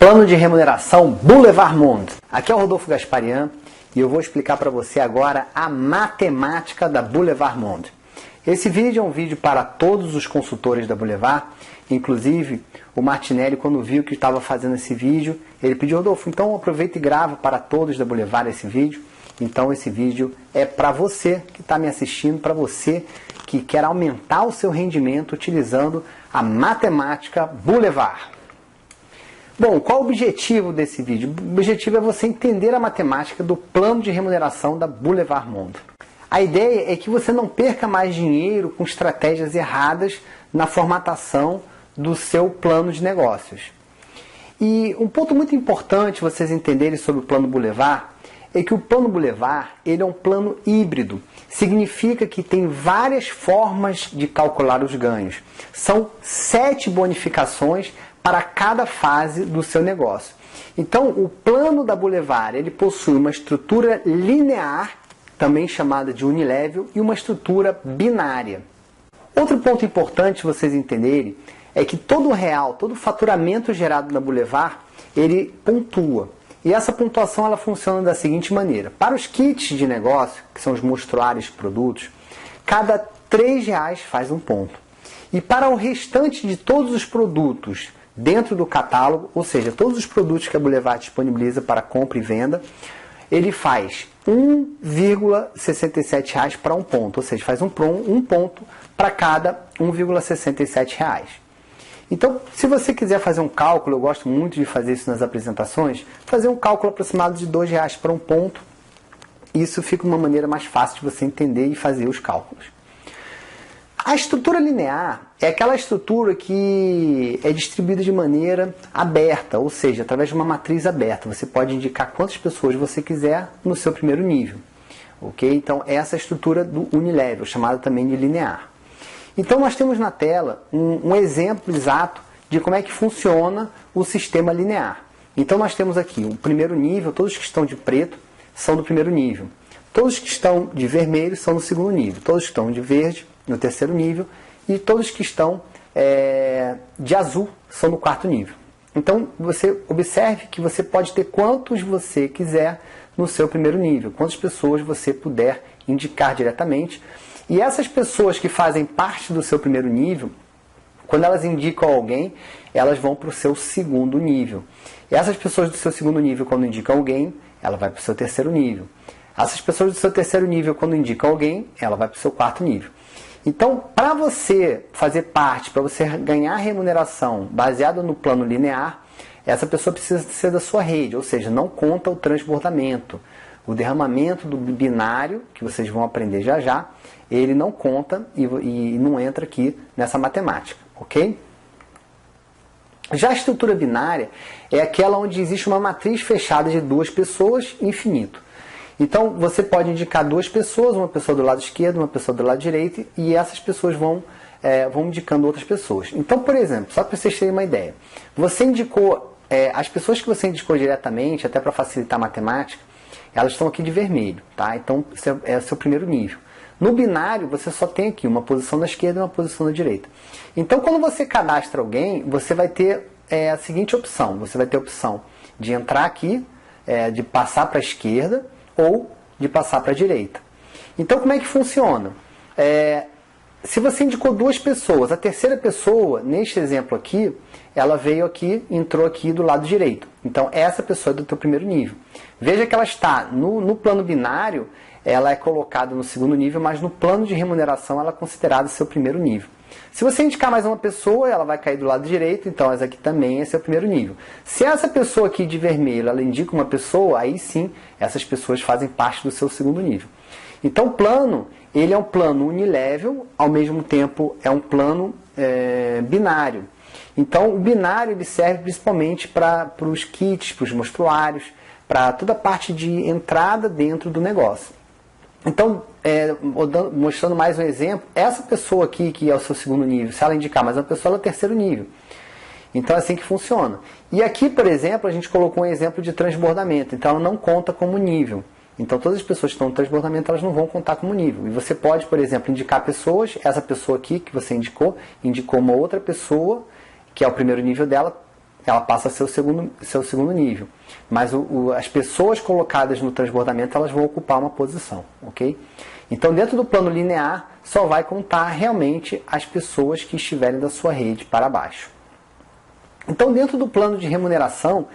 Plano de remuneração Boulevard Monde. Aqui é o Rodolfo Gasparian e eu vou explicar para você agora a matemática da Boulevard Monde. Esse vídeo é um vídeo para todos os consultores da Boulevard, inclusive o Martinelli, quando viu que estava fazendo esse vídeo, ele pediu: Rodolfo, então aproveita e grava para todos da Boulevard esse vídeo. Então esse vídeo é para você que está me assistindo, para você que quer aumentar o seu rendimento utilizando a matemática Boulevard. Bom, qual o objetivo desse vídeo? O objetivo é você entender a matemática do plano de remuneração da Boulevard Monde. A ideia é que você não perca mais dinheiro com estratégias erradas na formatação do seu plano de negócios. E um ponto muito importante vocês entenderem sobre o plano Boulevard é que o plano Boulevard ele é um plano híbrido. Significa que tem várias formas de calcular os ganhos. São 7 bonificações para cada fase do seu negócio. Então, o plano da Boulevard ele possui uma estrutura linear, também chamada de unilevel, e uma estrutura binária. Outro ponto importante vocês entenderem é que todo real, todo faturamento gerado na Boulevard, ele pontua. E essa pontuação ela funciona da seguinte maneira: para os kits de negócio, que são os mostruários de produtos, cada R$3 faz um ponto. E para o restante de todos os produtos dentro do catálogo, ou seja, todos os produtos que a Boulevard disponibiliza para compra e venda, ele faz R$1,67 para um ponto, ou seja, faz um ponto para cada R$1,67. Então, se você quiser fazer um cálculo, eu gosto muito de fazer isso nas apresentações, fazer um cálculo aproximado de R$2 para um ponto, isso fica uma maneira mais fácil de você entender e fazer os cálculos. A estrutura linear é aquela estrutura que é distribuída de maneira aberta, ou seja, através de uma matriz aberta. Você pode indicar quantas pessoas você quiser no seu primeiro nível. Ok? Então, essa é a estrutura do unilevel, chamada também de linear. Então, nós temos na tela um exemplo exato de como é que funciona o sistema linear. Então, nós temos aqui o primeiro nível, todos que estão de preto são do primeiro nível. Todos que estão de vermelho são do segundo nível. Todos que estão de verde no terceiro nível, e todos que estão de azul são no quarto nível. Então, você observe que você pode ter quantos você quiser no seu primeiro nível, quantas pessoas você puder indicar diretamente. E essas pessoas que fazem parte do seu primeiro nível, quando elas indicam alguém, elas vão para o seu segundo nível. E essas pessoas do seu segundo nível, quando indicam alguém, ela vai para o seu terceiro nível. Essas pessoas do seu terceiro nível, quando indicam alguém, ela vai para o seu quarto nível. Então, para você fazer parte, para você ganhar remuneração baseada no plano linear, essa pessoa precisa ser da sua rede, ou seja, não conta o transbordamento. O derramamento do binário, que vocês vão aprender já já, ele não conta e não entra aqui nessa matemática, ok? Já a estrutura binária é aquela onde existe uma matriz fechada de 2 pessoas, infinito. Então, você pode indicar 2 pessoas, uma pessoa do lado esquerdo, uma pessoa do lado direito, e essas pessoas vão indicando outras pessoas. Então, por exemplo, só para vocês terem uma ideia, você indicou, as pessoas que você indicou diretamente, até para facilitar a matemática, elas estão aqui de vermelho, tá? Então, esse é o seu primeiro nível. No binário, você só tem aqui uma posição na esquerda e uma posição na direita. Então, quando você cadastra alguém, você vai ter a seguinte opção. Você vai ter a opção de entrar aqui, de passar para a esquerda, ou de passar para a direita. Então, como é que funciona? Se você indicou 2 pessoas, a terceira pessoa, neste exemplo aqui, ela veio aqui, entrou aqui do lado direito. Então, essa pessoa é do teu primeiro nível. Veja que ela está no plano binário, ela é colocada no segundo nível, mas no plano de remuneração ela é considerada seu primeiro nível. Se você indicar mais uma pessoa, ela vai cair do lado direito, então essa aqui também é seu primeiro nível. Se essa pessoa aqui de vermelho, ela indica uma pessoa, aí sim, essas pessoas fazem parte do seu segundo nível. Então o plano, ele é um plano unilevel, ao mesmo tempo é um plano binário. Então o binário ele serve principalmente para os kits, para os mostruários, para toda a parte de entrada dentro do negócio. Então, mostrando mais um exemplo, essa pessoa aqui, que é o seu segundo nível, se ela indicar mais uma pessoa, ela é o terceiro nível. Então é assim que funciona. E aqui, por exemplo, a gente colocou um exemplo de transbordamento, então ela não conta como nível. Então todas as pessoas que estão no transbordamento, elas não vão contar como nível. E você pode, por exemplo, indicar pessoas, essa pessoa aqui que você indicou uma outra pessoa, que é o primeiro nível dela, ela passa a ser seu segundo nível. Mas as pessoas colocadas no transbordamento, elas vão ocupar uma posição, ok? Então, dentro do plano linear, só vai contar realmente as pessoas que estiverem da sua rede para baixo. Então, dentro do plano de remuneração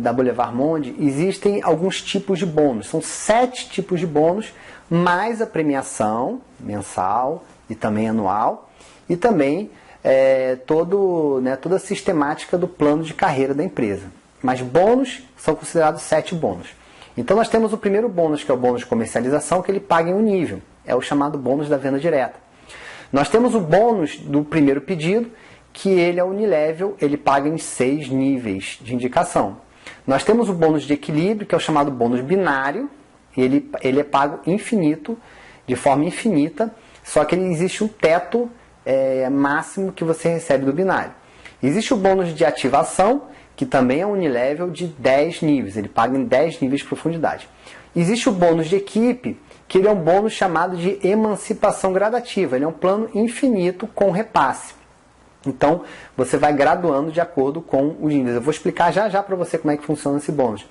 da Boulevard Monde, existem alguns tipos de bônus. São 7 tipos de bônus, mais a premiação mensal e também anual, e também toda a sistemática do plano de carreira da empresa. Mas bônus são considerados 7 bônus. Então nós temos o primeiro bônus, que é o bônus de comercialização, que ele paga em um nível. É o chamado bônus da venda direta. Nós temos o bônus do primeiro pedido, que ele é unilevel, ele paga em 6 níveis de indicação. Nós temos o bônus de equilíbrio, que é o chamado bônus binário. Ele é pago infinito, de forma infinita, só que existe um teto máximo que você recebe do binário. Existe o bônus de ativação, que também é unilevel, de 10 níveis. Ele paga em 10 níveis de profundidade. Existe o bônus de equipe, que ele é um bônus chamado de emancipação gradativa. Ele é um plano infinito com repasse. Então, você vai graduando de acordo com os níveis. Eu vou explicar já para você como é que funciona esse bônus.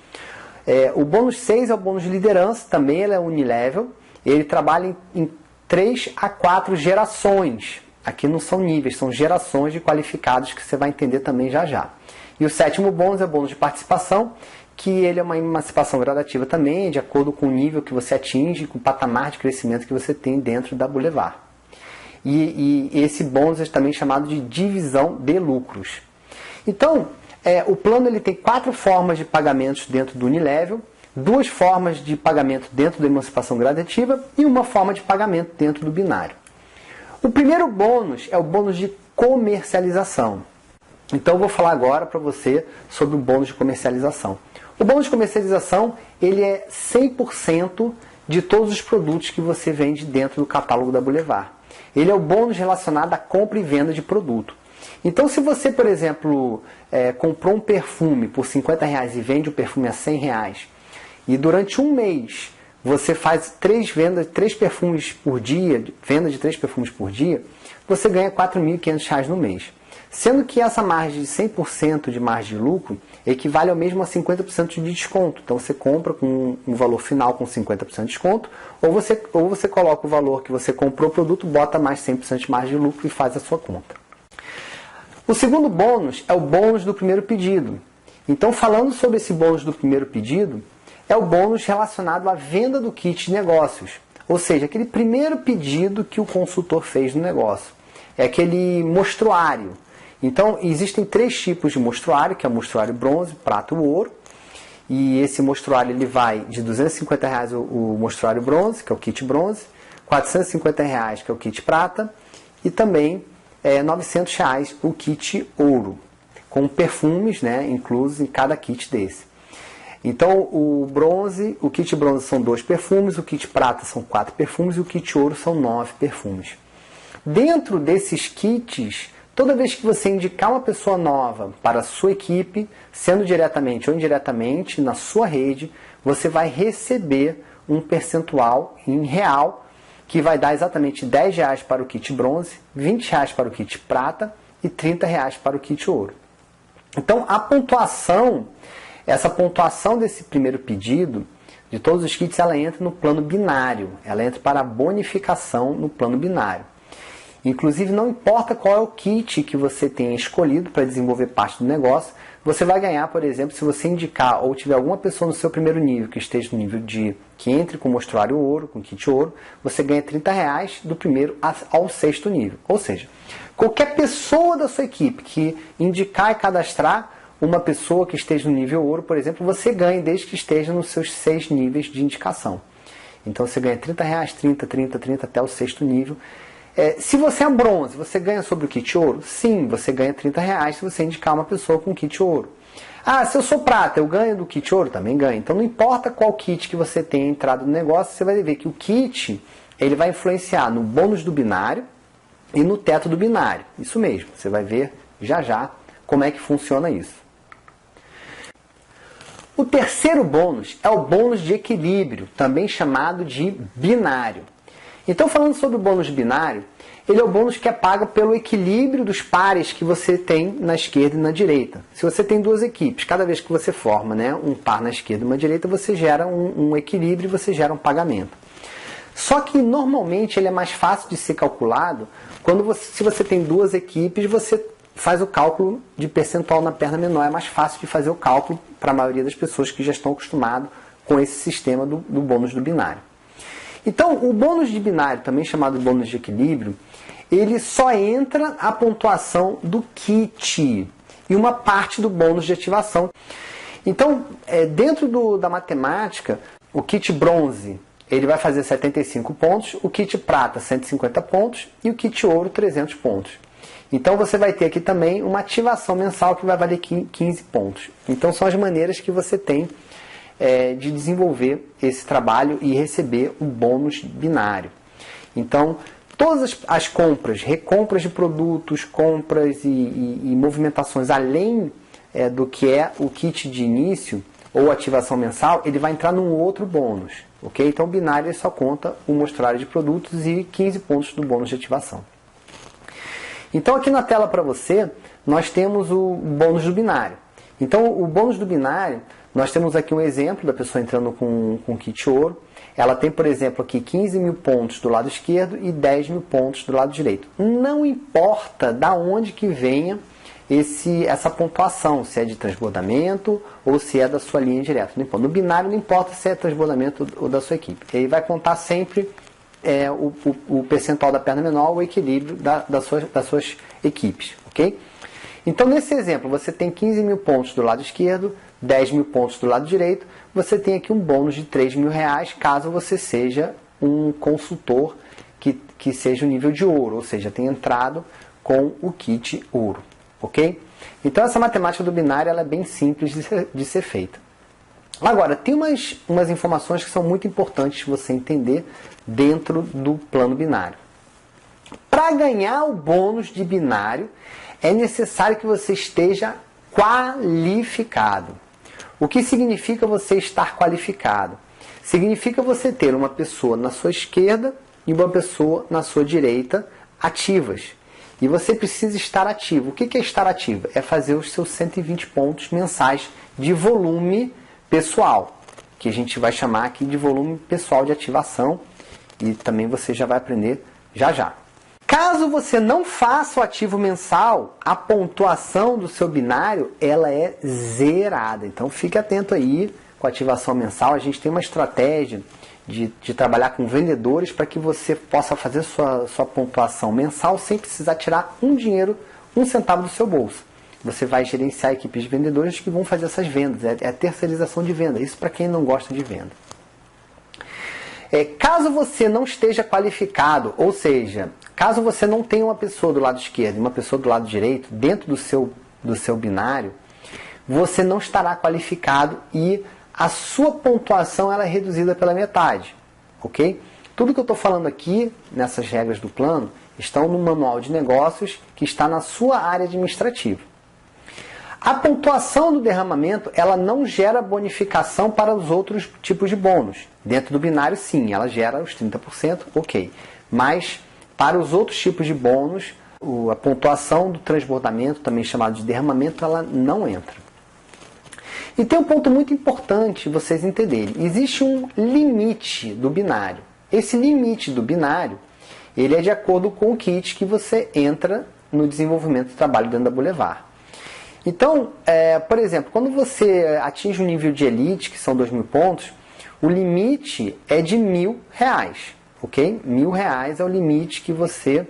O bônus 6 é o bônus de liderança, também ele é unilevel. Ele trabalha em 3 a 4 gerações. Aqui não são níveis, são gerações de qualificados que você vai entender também já. E o 7º bônus é o bônus de participação, que ele é uma emancipação gradativa também, de acordo com o nível que você atinge, com o patamar de crescimento que você tem dentro da Boulevard. E esse bônus é também chamado de divisão de lucros. Então, o plano ele tem 4 formas de pagamentos dentro do unilevel, 2 formas de pagamento dentro da emancipação gradativa e uma forma de pagamento dentro do binário. O primeiro bônus é o bônus de comercialização. Então eu vou falar agora para você sobre o bônus de comercialização. O bônus de comercialização ele é 100% de todos os produtos que você vende dentro do catálogo da Boulevard. Ele é o bônus relacionado à compra e venda de produto. Então, se você, por exemplo, comprou um perfume por R$50 e vende o perfume a R$100, e durante um mês você faz 3 perfumes por dia, venda de 3 perfumes por dia, você ganha R$4.500 no mês. Sendo que essa margem de 100% de margem de lucro equivale ao mesmo a 50% de desconto. Então você compra com um valor final com 50% de desconto, ou você coloca o valor que você comprou o produto, bota mais 100% de margem de lucro e faz a sua conta. O segundo bônus é o bônus do primeiro pedido. Então, falando sobre esse bônus do primeiro pedido, é o bônus relacionado à venda do kit de negócios. Ou seja, aquele primeiro pedido que o consultor fez no negócio. É aquele mostruário. Então, existem 3 tipos de mostruário, que é o mostruário bronze, prata e ouro. E esse mostruário ele vai de R$250 o mostruário bronze, que é o kit bronze, R$450, que é o kit prata, e também R$900 o kit ouro, com perfumes, inclusos em cada kit desse. Então, o kit bronze são 2 perfumes, o kit prata são 4 perfumes e o kit ouro são 9 perfumes. Dentro desses kits, toda vez que você indicar uma pessoa nova para a sua equipe, sendo diretamente ou indiretamente na sua rede, você vai receber um percentual em real, que vai dar exatamente R$10 para o kit bronze, R$20 para o kit prata e R$30 para o kit ouro. Então, essa pontuação desse primeiro pedido, de todos os kits, ela entra no plano binário. Ela entra para a bonificação no plano binário. Inclusive, não importa qual é o kit que você tenha escolhido para desenvolver parte do negócio, você vai ganhar, por exemplo, se você indicar ou tiver alguma pessoa no seu primeiro nível que esteja no nível que entre com o mostruário ouro, com o kit ouro, você ganha R$30 do primeiro ao 6º nível. Ou seja, qualquer pessoa da sua equipe que indicar e cadastrar uma pessoa que esteja no nível ouro, por exemplo, você ganha desde que esteja nos seus 6 níveis de indicação. Então você ganha R$30, 30 até o 6º nível. Se você é bronze, você ganha sobre o kit ouro? Sim, você ganha R$30 se você indicar uma pessoa com kit ouro. Ah, se eu sou prata, eu ganho do kit ouro? Também ganho. Então não importa qual kit que você tenha entrado no negócio, você vai ver que o kit ele vai influenciar no bônus do binário e no teto do binário. Isso mesmo, você vai ver já como é que funciona isso. O terceiro bônus é o bônus de equilíbrio, também chamado de binário. Então, falando sobre o bônus binário, ele é o bônus que é pago pelo equilíbrio dos pares que você tem na esquerda e na direita. Se você tem duas equipes, cada vez que você forma, né, um par na esquerda e uma direita, você gera um equilíbrio e você gera um pagamento. Só que, normalmente, ele é mais fácil de ser calculado se você tem duas equipes, você faz o cálculo de percentual na perna menor. É mais fácil de fazer o cálculo para a maioria das pessoas que já estão acostumadas com esse sistema do bônus do binário. Então, o bônus de binário, também chamado bônus de equilíbrio, ele só entra a pontuação do kit e uma parte do bônus de ativação. Então, dentro da matemática, o kit bronze ele vai fazer 75 pontos, o kit prata 150 pontos e o kit ouro 300 pontos. Então, você vai ter aqui também uma ativação mensal que vai valer 15 pontos. Então, são as maneiras que você tem de desenvolver esse trabalho e receber o bônus binário. Então, todas as compras, recompras de produtos, compras e movimentações além do que é o kit de início ou ativação mensal, ele vai entrar num outro bônus. Okay? Então, o binário só conta o mostruário de produtos e 15 pontos do bônus de ativação. Então, aqui na tela para você, nós temos o bônus do binário. Então, o bônus do binário, nós temos aqui um exemplo da pessoa entrando com kit ouro. Ela tem, por exemplo, aqui 15 mil pontos do lado esquerdo e 10 mil pontos do lado direito. Não importa da onde que venha essa pontuação, se é de transbordamento ou se é da sua linha direta. No binário não importa se é transbordamento ou da sua equipe. Ele vai contar sempre o percentual da perna menor, o equilíbrio das suas equipes. Okay? Então, nesse exemplo, você tem 15 mil pontos do lado esquerdo, 10 mil pontos do lado direito, você tem aqui um bônus de 3 mil reais, caso você seja um consultor que seja o nível de ouro, ou seja, tenha entrado com o kit ouro. Ok? Então, essa matemática do binário ela é bem simples de ser feita. Agora, tem umas informações que são muito importantes você entender dentro do plano binário. Para ganhar o bônus de binário, é necessário que você esteja qualificado. O que significa você estar qualificado? Significa você ter uma pessoa na sua esquerda e uma pessoa na sua direita ativas. E você precisa estar ativo. O que é estar ativo? É fazer os seus 120 pontos mensais de volume pessoal, que a gente vai chamar aqui de volume pessoal de ativação, e também você já vai aprender já já. Caso você não faça o ativo mensal, a pontuação do seu binário ela é zerada. Então fique atento aí com a ativação mensal. A gente tem uma estratégia de trabalhar com vendedores para que você possa fazer sua pontuação mensal sem precisar tirar um centavo do seu bolso. Você vai gerenciar equipes de vendedores que vão fazer essas vendas. É a terceirização de venda. Isso para quem não gosta de venda. Caso você não esteja qualificado, ou seja, caso você não tenha uma pessoa do lado esquerdo e uma pessoa do lado direito, dentro do seu binário, você não estará qualificado e a sua pontuação ela é reduzida pela metade. Ok? Tudo que eu estou falando aqui, nessas regras do plano, estão no manual de negócios que está na sua área administrativa. A pontuação do derramamento, ela não gera bonificação para os outros tipos de bônus. Dentro do binário, sim, ela gera os 30%, ok. Mas, para os outros tipos de bônus, a pontuação do transbordamento, também chamado de derramamento, ela não entra. E tem um ponto muito importante vocês entenderem. Existe um limite do binário. Esse limite do binário, ele é de acordo com o kit que você entra no desenvolvimento do trabalho dentro da Boulevard. Então, por exemplo, quando você atinge um nível de elite, que são 2.000 pontos, o limite é de R$1.000, ok? R$1.000 é o limite que você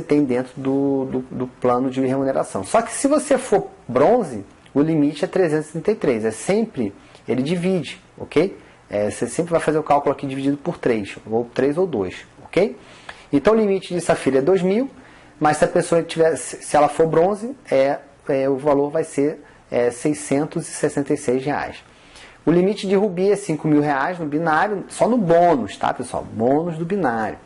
tem dentro do plano de remuneração. Só que se você for bronze, o limite é 333, ele divide, ok? Você sempre vai fazer o cálculo aqui dividido por 3, ou 3 ou 2, ok? Então o limite de safira é 2.000, mas se a pessoa se ela for bronze, o valor vai ser R$666. O limite de rubi é R$5.000 no binário, só no bônus, tá, pessoal? Bônus do binário.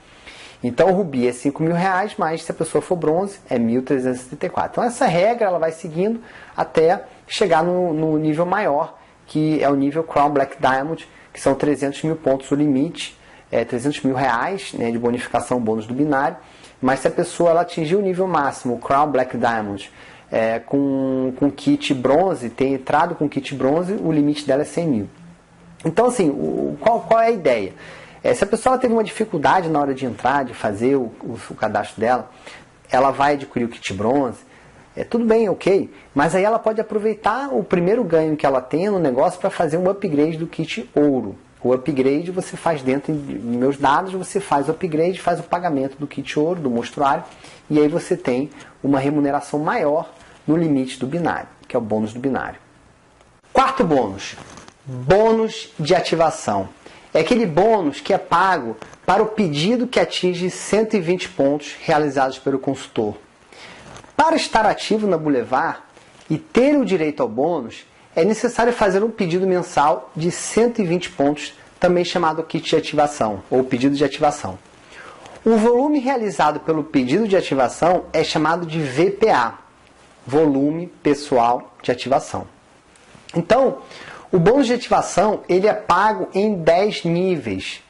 Então, o rubi é R$5.000, mas se a pessoa for bronze, é 1.374. Então, essa regra ela vai seguindo até chegar no nível maior, que é o nível Crown Black Diamond, que são 300 mil pontos o limite R$300 mil, né, de bonificação, bônus do binário, mas se a pessoa ela atingir o nível máximo, o Crown Black Diamond, com kit bronze, ter entrado com kit bronze, o limite dela é 100 mil. Então, assim, qual é a ideia? Se a pessoa teve uma dificuldade na hora de entrar, de fazer o cadastro dela, ela vai adquirir o kit bronze, tudo bem, ok, mas aí ela pode aproveitar o primeiro ganho que ela tem no negócio para fazer um upgrade do kit ouro. O upgrade você faz dentro dos meus dados, você faz o upgrade, faz o pagamento do kit ouro, do mostruário, e aí você tem uma remuneração maior no limite do binário, que é o bônus do binário. Quarto bônus, bônus de ativação. É aquele bônus que é pago para o pedido que atinge 120 pontos realizados pelo consultor. Para estar ativo na Boulevard e ter o direito ao bônus, é necessário fazer um pedido mensal de 120 pontos, também chamado kit de ativação, ou pedido de ativação. O volume realizado pelo pedido de ativação é chamado de VPA, volume pessoal de ativação. Então, o bônus de ativação ele é pago em 10 níveis.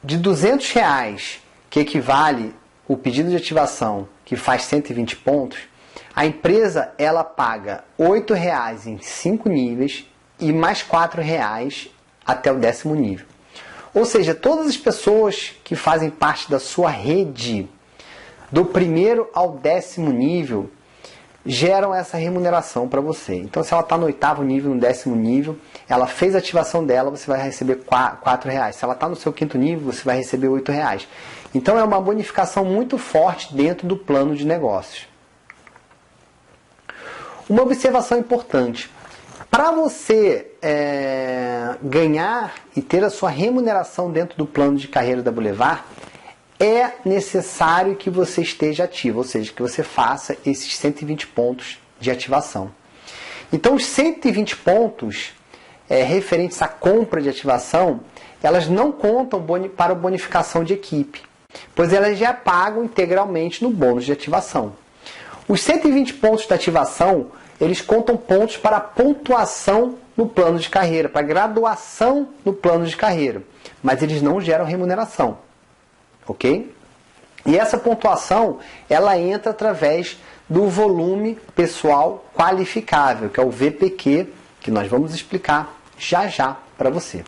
De R$200, que equivale o pedido de ativação, que faz 120 pontos, a empresa ela paga R$8 em 5 níveis e mais R$4 até o 10º nível. Ou seja, todas as pessoas que fazem parte da sua rede, do primeiro ao 10º nível, geram essa remuneração para você. Então, se ela está no 8º nível, no 10º nível, ela fez a ativação dela, você vai receber R$4. Se ela está no seu 5º nível, você vai receber R$8. Então, é uma bonificação muito forte dentro do plano de negócios. Uma observação importante. Para você ganhar e ter a sua remuneração dentro do plano de carreira da Boulevard, é necessário que você esteja ativo, ou seja, que você faça esses 120 pontos de ativação. Então, os 120 pontos referentes à compra de ativação, elas não contam para a bonificação de equipe, pois elas já pagam integralmente no bônus de ativação. Os 120 pontos de ativação, eles contam pontos para a pontuação no plano de carreira, para a graduação no plano de carreira, mas eles não geram remuneração. Ok? E essa pontuação, ela entra através do volume pessoal qualificável, que é o VPQ, que nós vamos explicar já para você.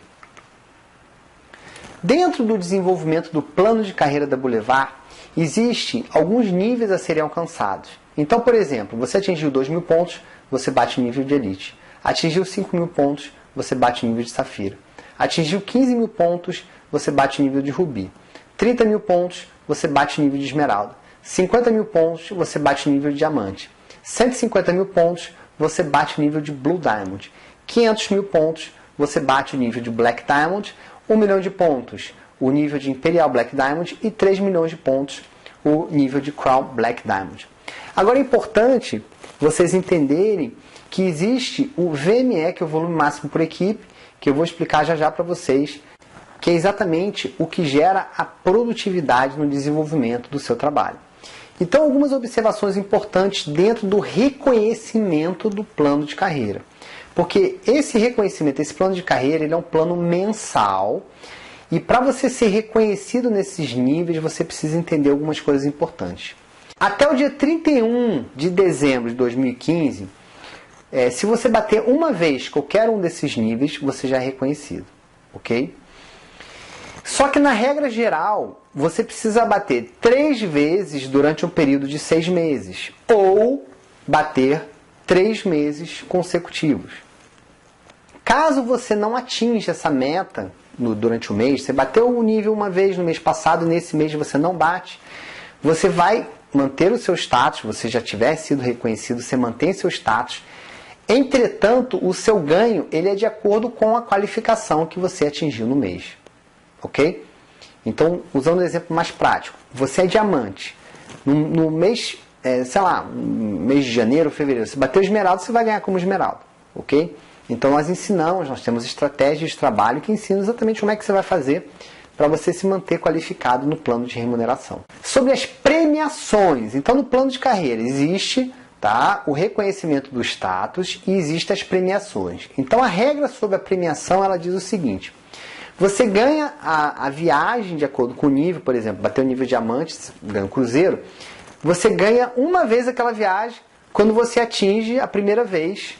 Dentro do desenvolvimento do plano de carreira da Boulevard, existem alguns níveis a serem alcançados. Então, por exemplo, você atingiu 2.000 pontos, você bate o nível de Elite. Atingiu 5.000 pontos, você bate o nível de Safira. Atingiu 15.000 pontos, você bate o nível de Rubi. 30.000 pontos, você bate o nível de Esmeralda. 50.000 pontos, você bate o nível de Diamante. 150.000 pontos, você bate o nível de Blue Diamond. 500.000 pontos, você bate o nível de Black Diamond. 1 milhão de pontos, o nível de Imperial Black Diamond. E 3 milhões de pontos, o nível de Crown Black Diamond. Agora é importante vocês entenderem que existe o VME, que é o volume máximo por equipe, que eu vou explicar já para vocês, que é exatamente o que gera a produtividade no desenvolvimento do seu trabalho. Então, algumas observações importantes dentro do reconhecimento do plano de carreira. Porque esse reconhecimento, esse plano de carreira, ele é um plano mensal, e para você ser reconhecido nesses níveis, você precisa entender algumas coisas importantes. Até o dia 31 de dezembro de 2015, se você bater uma vez qualquer um desses níveis, você já é reconhecido, ok? Só que na regra geral, você precisa bater 3 vezes durante um período de 6 meses, ou bater 3 meses consecutivos. Caso você não atinja essa meta durante o mês, você bateu o nível uma vez no mês passado e nesse mês você não bate, você vai manter o seu status, você já tiver sido reconhecido, você mantém seu status. Entretanto, o seu ganho ele é de acordo com a qualificação que você atingiu no mês. Ok? Então, usando um exemplo mais prático, você é diamante. No mês, no mês de janeiro, fevereiro, você bateu esmeralda, você vai ganhar como esmeralda. Ok? Então, nós temos estratégias de trabalho que ensinam exatamente como é que você vai fazer para você se manter qualificado no plano de remuneração. Sobre as premiações, então no plano de carreira existe o reconhecimento do status e existem as premiações. Então a regra sobre a premiação ela diz o seguinte: Você ganha a viagem de acordo com o nível, por exemplo, bateu o nível diamante, ganha o cruzeiro, você ganha uma vez aquela viagem quando você atinge a primeira vez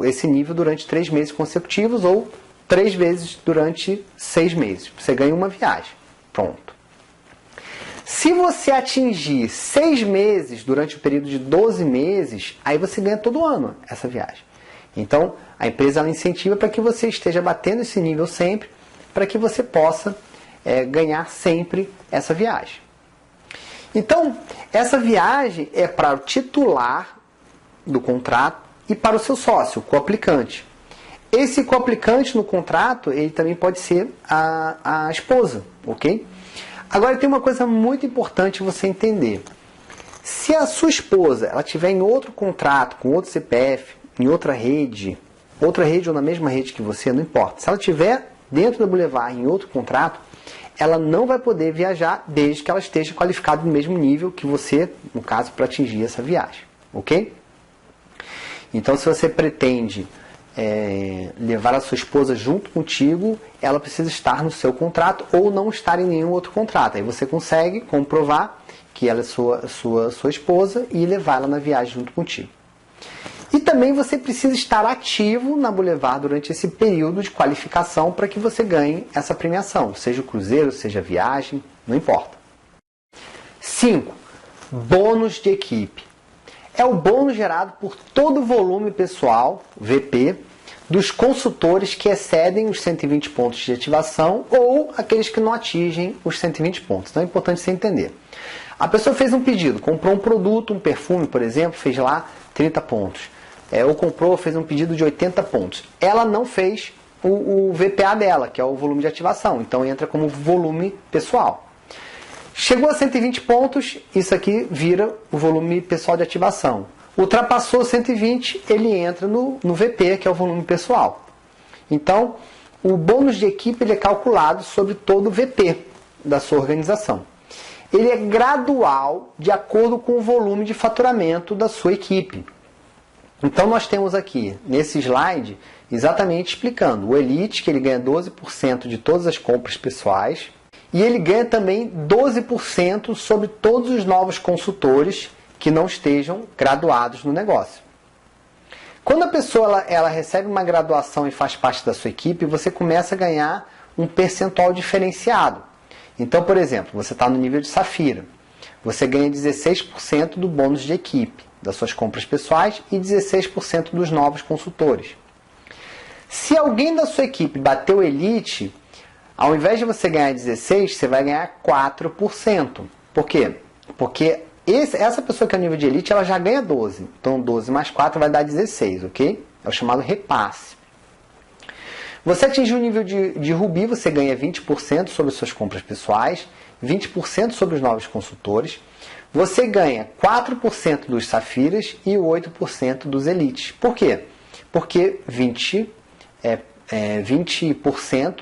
esse nível durante 3 meses consecutivos ou 3 vezes durante 6 meses. Você ganha uma viagem. Pronto. Se você atingir 6 meses durante o período de 12 meses, aí você ganha todo ano essa viagem. Então, a empresa ela incentiva para que você esteja batendo esse nível sempre, para que você possa ganhar sempre essa viagem. Então, essa viagem é para o titular do contrato e para o seu sócio, o coaplicante. Esse coaplicante no contrato, ele também pode ser a esposa, ok? Agora, tem uma coisa muito importante você entender. Se a sua esposa ela estiver em outro contrato, com outro CPF, em outra rede ou na mesma rede que você, não importa. Se ela estiver dentro da Boulevard em outro contrato, ela não vai poder viajar desde que ela esteja qualificada no mesmo nível que você, no caso, para atingir essa viagem. Ok? Então, se você pretende levar a sua esposa junto contigo, ela precisa estar no seu contrato ou não estar em nenhum outro contrato. Aí você consegue comprovar que ela é sua esposa e levá-la na viagem junto contigo. E também você precisa estar ativo na Boulevard durante esse período de qualificação para que você ganhe essa premiação, seja o cruzeiro, seja a viagem, não importa. 5. Bônus de equipe. É o bônus gerado por todo o volume pessoal, VP, dos consultores que excedem os 120 pontos de ativação ou aqueles que não atingem os 120 pontos. Então é importante você entender. A pessoa fez um pedido, comprou um produto, um perfume, por exemplo, fez lá 30 pontos. Ou fez um pedido de 80 pontos. Ela não fez o VPA dela, que é o volume de ativação. Então entra como volume pessoal. Chegou a 120 pontos, isso aqui vira o volume pessoal de ativação. Ultrapassou 120, ele entra no VP, que é o volume pessoal. Então, o bônus de equipe ele é calculado sobre todo o VP da sua organização. Ele é gradual de acordo com o volume de faturamento da sua equipe. Então, nós temos aqui, nesse slide, exatamente explicando. O Elite, que ele ganha 12% de todas as compras pessoais. E ele ganha também 12% sobre todos os novos consultores que não estejam graduados no negócio. Quando a pessoa ela recebe uma graduação e faz parte da sua equipe, você começa a ganhar um percentual diferenciado. Então, por exemplo, você está no nível de Safira. Você ganha 16% do bônus de equipe das suas compras pessoais e 16% dos novos consultores. Se alguém da sua equipe bateu Elite, ao invés de você ganhar 16%, você vai ganhar 4%. Por quê? Porque essa pessoa que é o nível de Elite, ela já ganha 12%. Então 12 mais 4 vai dar 16%, ok? É o chamado repasse. Você atingiu o nível de Rubi, você ganha 20% sobre suas compras pessoais, 20% sobre os novos consultores. Você ganha 4% dos Safiras e 8% dos Elites. Por quê? Porque 20%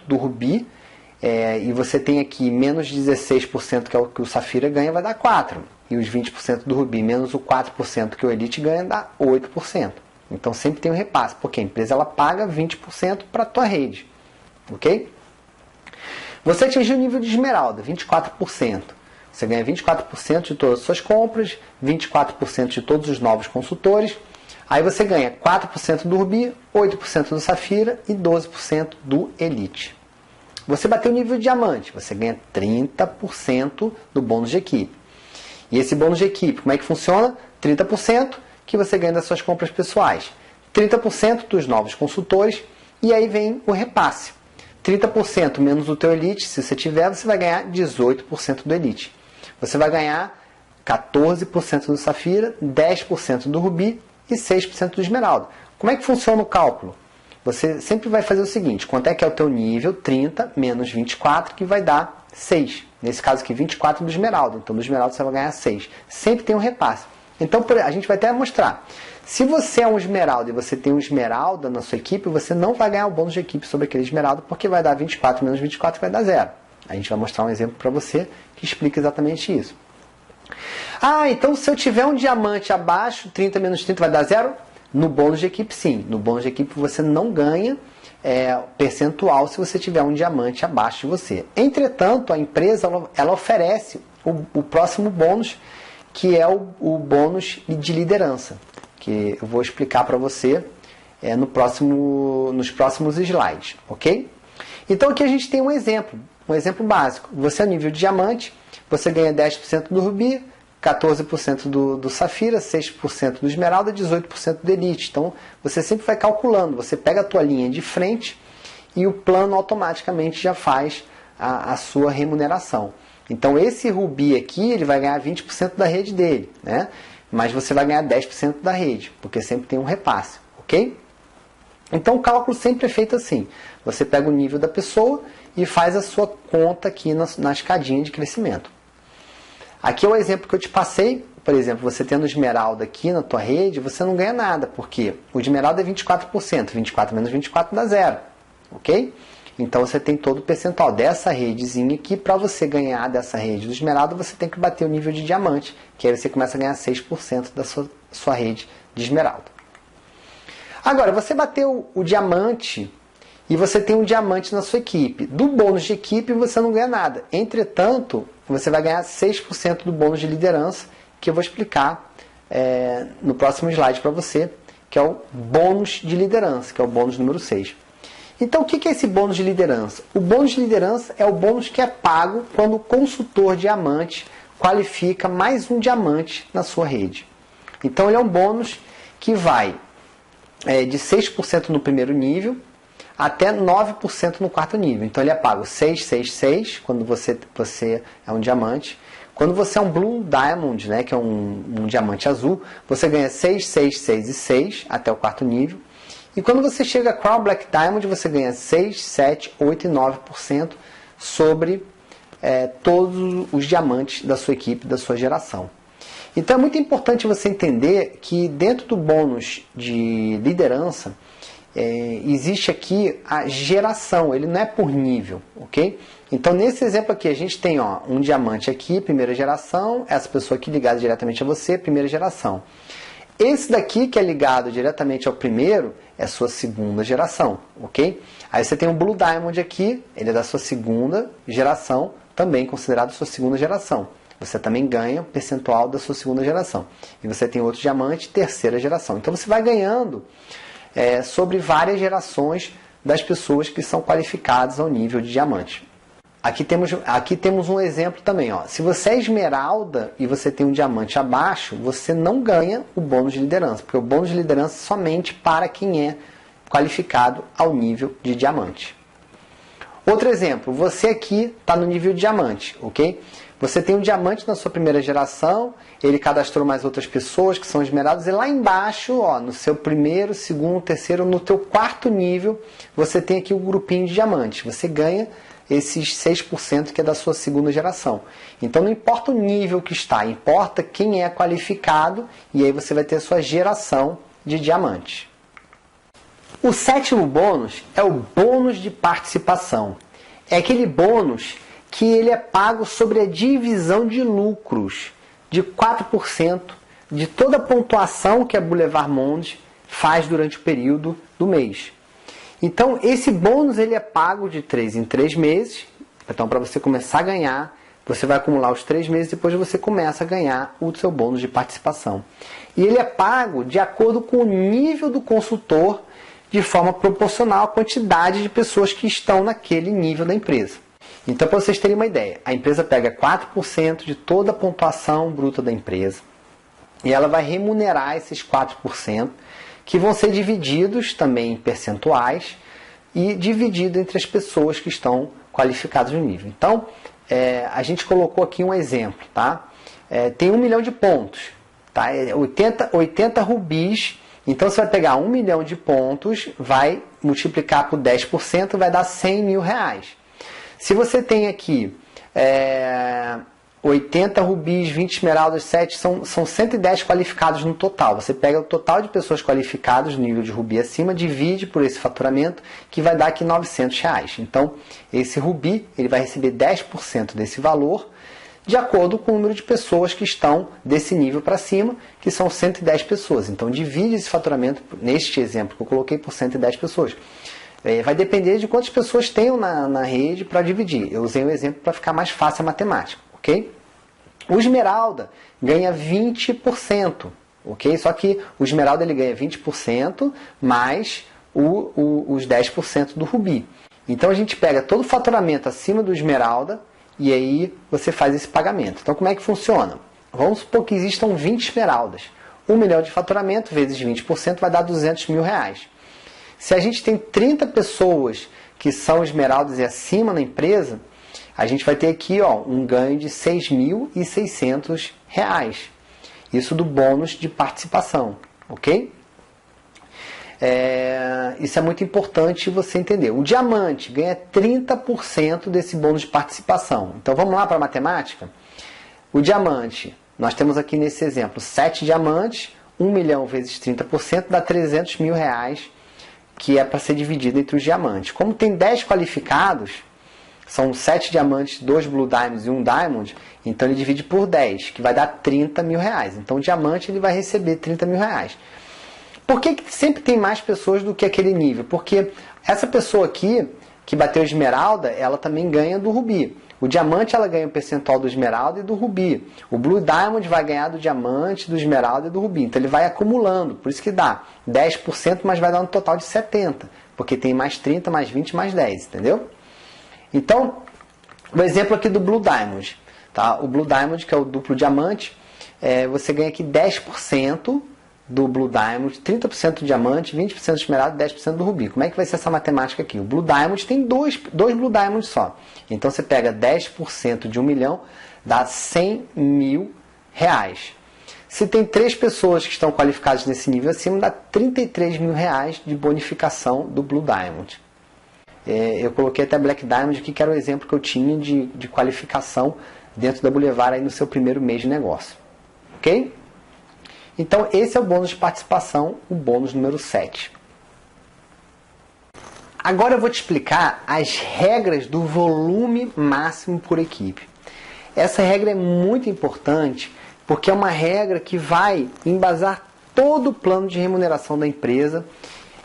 do Rubi e você tem aqui menos 16% que é o que o Safira ganha, vai dar 4%. E os 20% do Rubi menos o 4% que o Elite ganha dá 8%. Então sempre tem um repasse, porque a empresa ela paga 20% para a tua rede. Ok? Você atingiu o nível de Esmeralda, 24%. Você ganha 24% de todas as suas compras, 24% de todos os novos consultores. Aí você ganha 4% do Rubi, 8% do Safira e 12% do Elite. Você bateu o nível de Diamante, você ganha 30% do bônus de equipe. E esse bônus de equipe, como é que funciona? 30% que você ganha das suas compras pessoais, 30% dos novos consultores e aí vem o repasse. 30% menos o teu Elite, se você tiver, você vai ganhar 18% do Elite. Você vai ganhar 14% do Safira, 10% do Rubi e 6% do Esmeralda. Como é que funciona o cálculo? Você sempre vai fazer o seguinte, quanto é que é o teu nível? 30 menos 24, que vai dar 6. Nesse caso aqui, 24 do Esmeralda. Então, do Esmeralda você vai ganhar 6. Sempre tem um repasse. Então, a gente vai até mostrar. Se você é um Esmeralda e você tem um Esmeralda na sua equipe, você não vai ganhar o bônus de equipe sobre aquele Esmeralda, porque vai dar 24 menos 24, vai dar 0. A gente vai mostrar um exemplo para você que explica exatamente isso. Ah, então se eu tiver um diamante abaixo, 30 menos 30 vai dar 0? No bônus de equipe, sim. No bônus de equipe você não ganha percentual se você tiver um diamante abaixo de você. Entretanto, a empresa ela oferece o próximo bônus, que é o bônus de liderança, que eu vou explicar para você nos próximos slides, ok? Então aqui a gente tem um exemplo básico. Você é nível de diamante, você ganha 10% do rubi, 14% do safira, 6% do esmeralda, 18% do elite. Então, você sempre vai calculando. Você pega a tua linha de frente e o plano automaticamente já faz a sua remuneração. Então, esse rubi aqui, ele vai ganhar 20% da rede dele, né? Mas você vai ganhar 10% da rede, porque sempre tem um repasse, ok? Então, o cálculo sempre é feito assim. Você pega o nível da pessoa e faz a sua conta aqui na escadinha de crescimento. Aqui é o exemplo que eu te passei. Por exemplo, você tendo esmeralda aqui na tua rede, você não ganha nada, porque o esmeralda é 24%, 24 menos 24 dá zero, ok? Então você tem todo o percentual dessa redezinha aqui. Para você ganhar dessa rede do esmeralda, você tem que bater o nível de diamante, que aí você começa a ganhar 6% da sua rede de esmeralda. Agora, você bateu o diamante e você tem um diamante na sua equipe. Do bônus de equipe você não ganha nada. Entretanto, você vai ganhar 6% do bônus de liderança, que eu vou explicar no próximo slide para você, que é o bônus de liderança, que é o bônus número 6. Então, o que é esse bônus de liderança? O bônus de liderança é o bônus que é pago quando o consultor diamante qualifica mais um diamante na sua rede. Então, ele é um bônus que vai de 6% no primeiro nível, até 9% no quarto nível. Então ele é pago 6, 6, 6, quando você é um diamante. Quando você é um Blue Diamond, né, que é um diamante azul, você ganha 6, 6, 6 e 6 até o quarto nível. E quando você chega a Crown Black Diamond, você ganha 6, 7, 8 e 9% sobre todos os diamantes da sua equipe, da sua geração. Então é muito importante você entender que dentro do bônus de liderança, existe aqui a geração, ele não é por nível, ok? Então nesse exemplo aqui a gente tem um diamante aqui, primeira geração, essa pessoa aqui ligada diretamente a você, primeira geração. Esse daqui que é ligado diretamente ao primeiro é sua segunda geração, ok? Aí você tem o Blue Diamond aqui, ele é da sua segunda geração, também considerado sua segunda geração. Você também ganha o percentual da sua segunda geração. E você tem outro diamante, terceira geração. Então você vai ganhando sobre várias gerações das pessoas que são qualificadas ao nível de diamante. Aqui temos um exemplo também. Se você é esmeralda e você tem um diamante abaixo, você não ganha o bônus de liderança, porque o bônus de liderança é somente para quem é qualificado ao nível de diamante. Outro exemplo, você aqui está no nível de diamante, ok? Você tem um diamante na sua primeira geração, ele cadastrou mais outras pessoas que são esmeraldas, e lá embaixo, no seu primeiro, segundo, terceiro, no teu quarto nível, você tem aqui o grupinho de diamantes. Você ganha esses 6% que é da sua segunda geração. Então não importa o nível que está, importa quem é qualificado, e aí você vai ter a sua geração de diamantes. O sétimo bônus é o bônus de participação. É aquele bônus que ele é pago sobre a divisão de lucros de 4% de toda a pontuação que a Boulevard Monde faz durante o período do mês. Então, esse bônus ele é pago de 3 em 3 meses. Então, para você começar a ganhar, você vai acumular os 3 meses, depois você começa a ganhar o seu bônus de participação. E ele é pago de acordo com o nível do consultor, de forma proporcional à quantidade de pessoas que estão naquele nível da empresa. Então, para vocês terem uma ideia, a empresa pega 4% de toda a pontuação bruta da empresa e ela vai remunerar esses 4%, que vão ser divididos também em percentuais e dividido entre as pessoas que estão qualificadas no nível. Então, a gente colocou aqui um exemplo, tá? Tem 1 milhão de pontos, tá? 80 rubis. Então, você vai pegar 1 milhão de pontos, vai multiplicar por 10%, vai dar 100 mil reais. Se você tem aqui 80 rubis, 20 esmeraldas, 7, são 110 qualificados no total. Você pega o total de pessoas qualificadas no nível de rubi acima, divide por esse faturamento, que vai dar aqui 900 reais. Então, esse rubi ele vai receber 10% desse valor, de acordo com o número de pessoas que estão desse nível para cima, que são 110 pessoas. Então, divide esse faturamento, neste exemplo que eu coloquei, por 110 pessoas. Vai depender de quantas pessoas tenham na rede para dividir. Eu usei um exemplo para ficar mais fácil a matemática, ok? O esmeralda ganha 20%, ok? Só que o esmeralda ele ganha 20% mais os 10% do rubi. Então a gente pega todo o faturamento acima do esmeralda e aí você faz esse pagamento. Então como é que funciona? Vamos supor que existam 20 esmeraldas. 1 milhão de faturamento vezes 20% vai dar 200 mil reais. Se a gente tem 30 pessoas que são esmeraldas e acima na empresa, a gente vai ter aqui um ganho de R$ 6.600. Isso do bônus de participação, ok? Isso é muito importante você entender. O diamante ganha 30% desse bônus de participação. Então vamos lá para a matemática? O diamante, nós temos aqui nesse exemplo 7 diamantes, 1 milhão vezes 30% dá 300 mil reais, que é para ser dividido entre os diamantes. Como tem 10 qualificados, são 7 diamantes, 2 Blue Diamonds e 1 Diamond, então ele divide por 10, que vai dar 30 mil reais. Então o diamante ele vai receber 30 mil reais. Por que sempre tem mais pessoas do que aquele nível? Porque essa pessoa aqui, que bateu esmeralda, ela também ganha do rubi. O diamante ela ganha um percentual do esmeralda e do rubi. O Blue Diamond vai ganhar do diamante, do esmeralda e do rubi. Então ele vai acumulando. Por isso que dá 10%, mas vai dar um total de 70%. Porque tem mais 30, mais 20, mais 10. Entendeu? Então, o exemplo aqui do Blue Diamond. Tá? O Blue Diamond, que é o duplo diamante, você ganha aqui 10% do Blue Diamond, 30% do diamante, 20% do esmeralda e 10% do rubi. Como é que vai ser essa matemática aqui? O Blue Diamond tem dois Blue Diamonds só. Então você pega 10% de 1 milhão, dá 100 mil reais. Se tem 3 pessoas que estão qualificadas nesse nível acima, dá 33 mil reais de bonificação do Blue Diamond. Eu coloquei até Black Diamond aqui, que era o exemplo que eu tinha de qualificação dentro da Boulevard aí no seu primeiro mês de negócio. Ok? Então, esse é o bônus de participação, o bônus número 7. Agora eu vou te explicar as regras do volume máximo por equipe. Essa regra é muito importante porque é uma regra que vai embasar todo o plano de remuneração da empresa,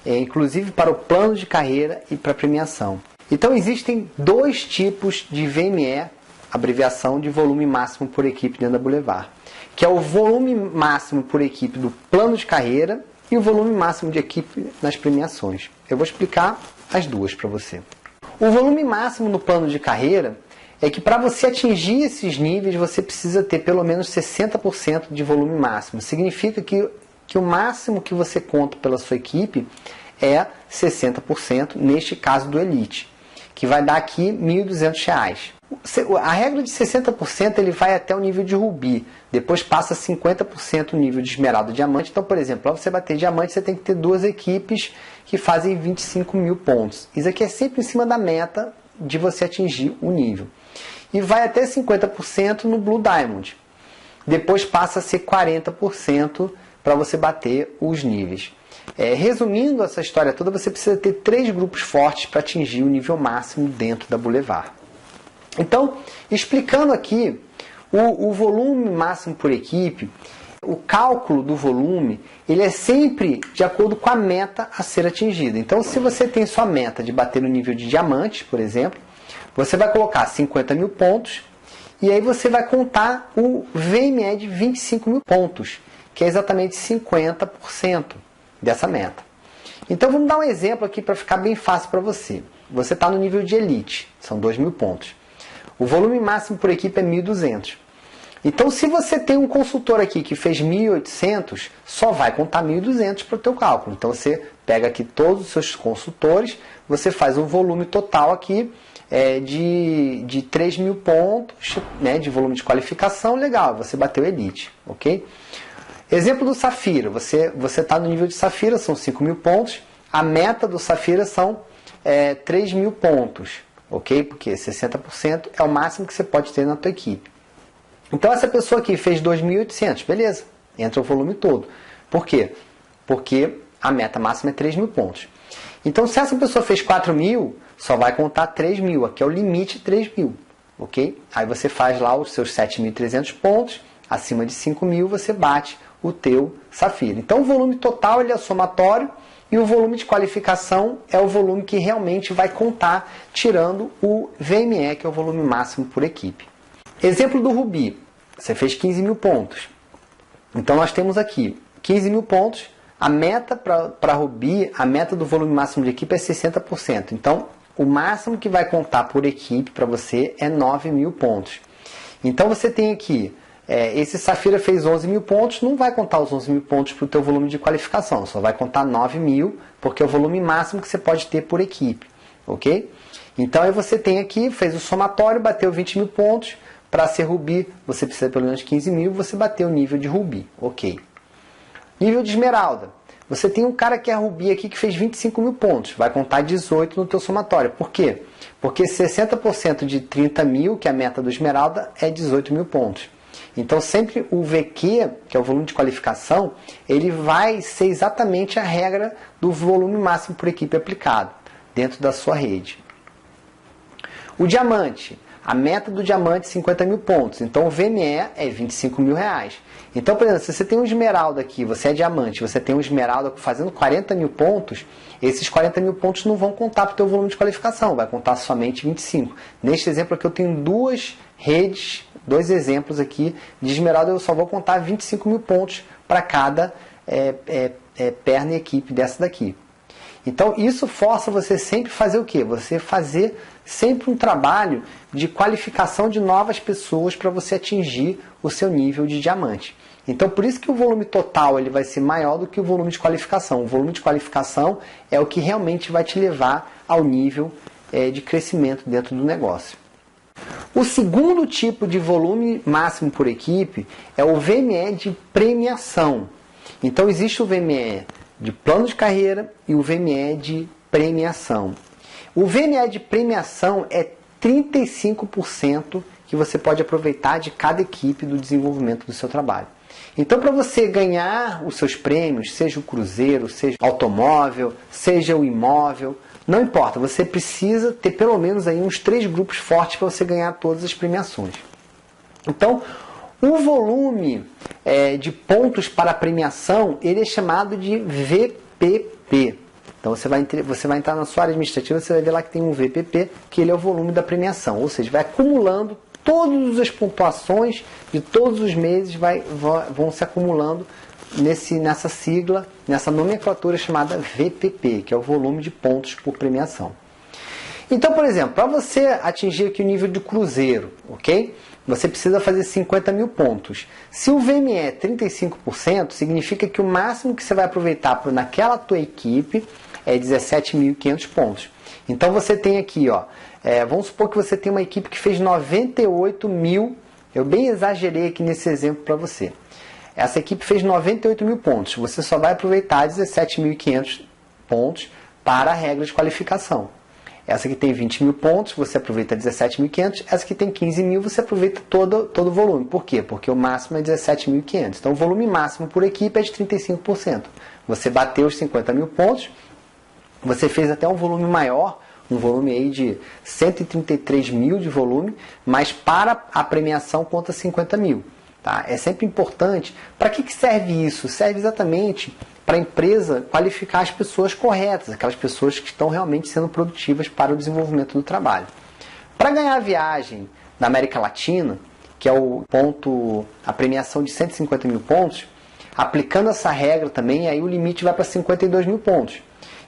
inclusive para o plano de carreira e para a premiação. Então, existem 2 tipos de VME, abreviação de volume máximo por equipe dentro da Boulevard, que é o volume máximo por equipe do plano de carreira e o volume máximo de equipe nas premiações. Eu vou explicar as duas para você. O volume máximo no plano de carreira é que para você atingir esses níveis, você precisa ter pelo menos 60% de volume máximo. Significa que o máximo que você conta pela sua equipe é 60%, neste caso do Elite, que vai dar aqui R$ 1.200. A regra de 60% ele vai até o nível de rubi, depois passa 50% no nível de esmeralda e diamante. Então, por exemplo, para você bater diamante, você tem que ter 2 equipes que fazem 25 mil pontos. Isso aqui é sempre em cima da meta de você atingir o nível. E vai até 50% no Blue Diamond. Depois passa a ser 40% para você bater os níveis. Resumindo essa história toda, você precisa ter 3 grupos fortes para atingir o nível máximo dentro da Boulevard. Então, explicando aqui o volume máximo por equipe, o cálculo do volume, ele é sempre de acordo com a meta a ser atingida. Então, se você tem sua meta de bater no nível de diamante, por exemplo, você vai colocar 50 mil pontos e aí você vai contar o VME de 25 mil pontos, que é exatamente 50% dessa meta. Então, vamos dar um exemplo aqui para ficar bem fácil para você. Você está no nível de Elite, são 2.000 pontos. O volume máximo por equipe é 1.200. Então, se você tem um consultor aqui que fez 1.800, só vai contar 1.200 para o teu cálculo. Então, você pega aqui todos os seus consultores, você faz um volume total aqui de 3.000 pontos, né, de volume de qualificação, legal, você bateu Elite, ok? Exemplo do Safira, você está no nível de Safira, são 5.000 pontos, a meta do Safira são 3.000 pontos. Ok? Porque 60% é o máximo que você pode ter na tua equipe. Então, essa pessoa aqui fez 2.800, beleza, entra o volume todo. Por quê? Porque a meta máxima é 3.000 pontos. Então, se essa pessoa fez 4.000, só vai contar 3.000, aqui é o limite 3.000, ok? Aí você faz lá os seus 7.300 pontos, acima de 5.000 você bate o teu Safira. Então o volume total ele é somatório e o volume de qualificação é o volume que realmente vai contar, tirando o VME, que é o volume máximo por equipe. Exemplo do Ruby, você fez 15 mil pontos. Então nós temos aqui 15 mil pontos, a meta para Ruby, a meta do volume máximo de equipe é 60%. Então o máximo que vai contar por equipe para você é 9 mil pontos. Então você tem aqui, esse Safira fez 11 mil pontos, não vai contar os 11 mil pontos para o teu volume de qualificação, só vai contar 9 mil, porque é o volume máximo que você pode ter por equipe, ok? Então aí você tem aqui, fez o somatório, bateu 20 mil pontos, para ser Ruby você precisa pelo menos 15 mil, você bateu o nível de Ruby, ok? Nível de Esmeralda, você tem um cara que é Ruby aqui que fez 25 mil pontos, vai contar 18 no teu somatório, por quê? Porque 60% de 30 mil, que é a meta do Esmeralda, é 18 mil pontos. Então, sempre o VQ, que é o volume de qualificação, ele vai ser exatamente a regra do volume máximo por equipe aplicado, dentro da sua rede. O Diamante, a meta do Diamante é 50 mil pontos, então o VME é 25 mil reais. Então, por exemplo, se você tem um Esmeralda aqui, você é Diamante, você tem um Esmeralda fazendo 40 mil pontos, esses 40 mil pontos não vão contar para o teu volume de qualificação, vai contar somente 25. Neste exemplo aqui eu tenho duas redes, dois exemplos aqui de Esmeralda, eu só vou contar 25 mil pontos para cada perna e equipe dessa daqui. Então isso força você sempre fazer o quê? Você fazer sempre um trabalho de qualificação de novas pessoas para você atingir o seu nível de diamante. Então por isso que o volume total ele vai ser maior do que o volume de qualificação. O volume de qualificação é o que realmente vai te levar ao nível de crescimento dentro do negócio. O segundo tipo de volume máximo por equipe é o VME de premiação. Então existe o VME de plano de carreira e o VME de premiação. O VME de premiação é 35% que você pode aproveitar de cada equipe do desenvolvimento do seu trabalho. Então, para você ganhar os seus prêmios, seja o cruzeiro, seja o automóvel, seja o imóvel, não importa, você precisa ter pelo menos aí uns 3 grupos fortes para você ganhar todas as premiações. Então, o volume de pontos para a premiação, ele é chamado de VPP. Então você vai entrar na sua área administrativa, você vai ver lá que tem um VPP, que ele é o volume da premiação. Ou seja, vai acumulando todas as pontuações de todos os meses, vão se acumulando nessa sigla, nessa nomenclatura chamada VPP, que é o volume de pontos por premiação. Então, por exemplo, para você atingir aqui o nível de cruzeiro, ok? Você precisa fazer 50 mil pontos. Se o VME é 35%, significa que o máximo que você vai aproveitar naquela tua equipe é 17.500 pontos. Então você tem aqui, ó, vamos supor que você tem uma equipe que fez 98 mil, eu bem exagerei aqui nesse exemplo para você. Essa equipe fez 98 mil pontos, você só vai aproveitar 17.500 pontos para a regra de qualificação. Essa aqui tem 20 mil pontos, você aproveita 17.500. Essa aqui tem 15 mil, você aproveita todo o volume. Por quê? Porque o máximo é 17.500. Então, o volume máximo por equipe é de 35%. Você bateu os 50 mil pontos, você fez até um volume maior, um volume aí de 133 mil de volume, mas para a premiação conta 50 mil. Tá? É sempre importante. Para que serve isso? Serve exatamente para a empresa qualificar as pessoas corretas, aquelas pessoas que estão realmente sendo produtivas para o desenvolvimento do trabalho. Para ganhar a viagem da América Latina, que é a premiação de 150 mil pontos, aplicando essa regra também, aí o limite vai para 52 mil pontos.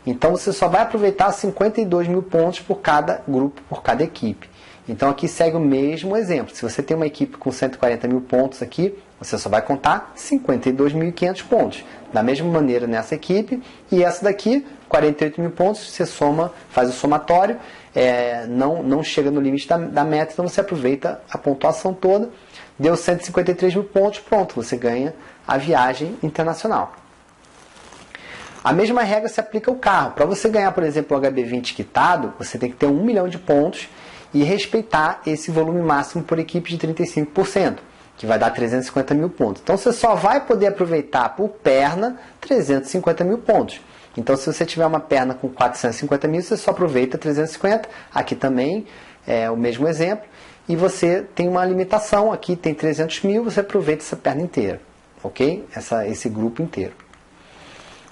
Então você só vai aproveitar 52 mil pontos por cada grupo, por cada equipe. Então aqui segue o mesmo exemplo. Se você tem uma equipe com 140 mil pontos aqui, você só vai contar 52.500 pontos. Da mesma maneira nessa equipe, e essa daqui, 48 mil pontos, você soma, faz o somatório, não chega no limite da meta, então você aproveita a pontuação toda, deu 153 mil pontos, pronto, você ganha a viagem internacional. A mesma regra se aplica ao carro. Para você ganhar, por exemplo, o HB20 quitado, você tem que ter 1 milhão de pontos e respeitar esse volume máximo por equipe de 35%. Que vai dar 350 mil pontos. Então você só vai poder aproveitar por perna 350 mil pontos. Então se você tiver uma perna com 450 mil, você só aproveita 350. Aqui também é o mesmo exemplo. E você tem uma limitação, aqui tem 300 mil, você aproveita essa perna inteira. ok? Esse grupo inteiro.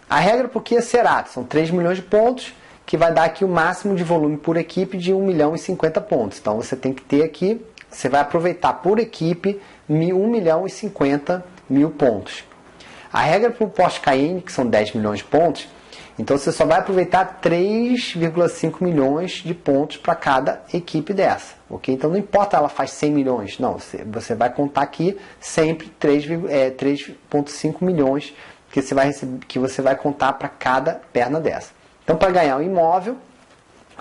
A regra por que é Serato? São 3 milhões de pontos, que vai dar aqui o máximo de volume por equipe de 1 milhão e 50 pontos. Então você tem que ter aqui, você vai aproveitar por equipe 1 milhão e 50 mil pontos. A regra para o Porsche Cayenne, que são 10 milhões de pontos, então você só vai aproveitar 3,5 milhões de pontos para cada equipe dessa. Okay? Então não importa ela faz 100 milhões, não, você vai contar aqui sempre 3,5 milhões que você vai contar para cada perna dessa. Então, para ganhar um imóvel,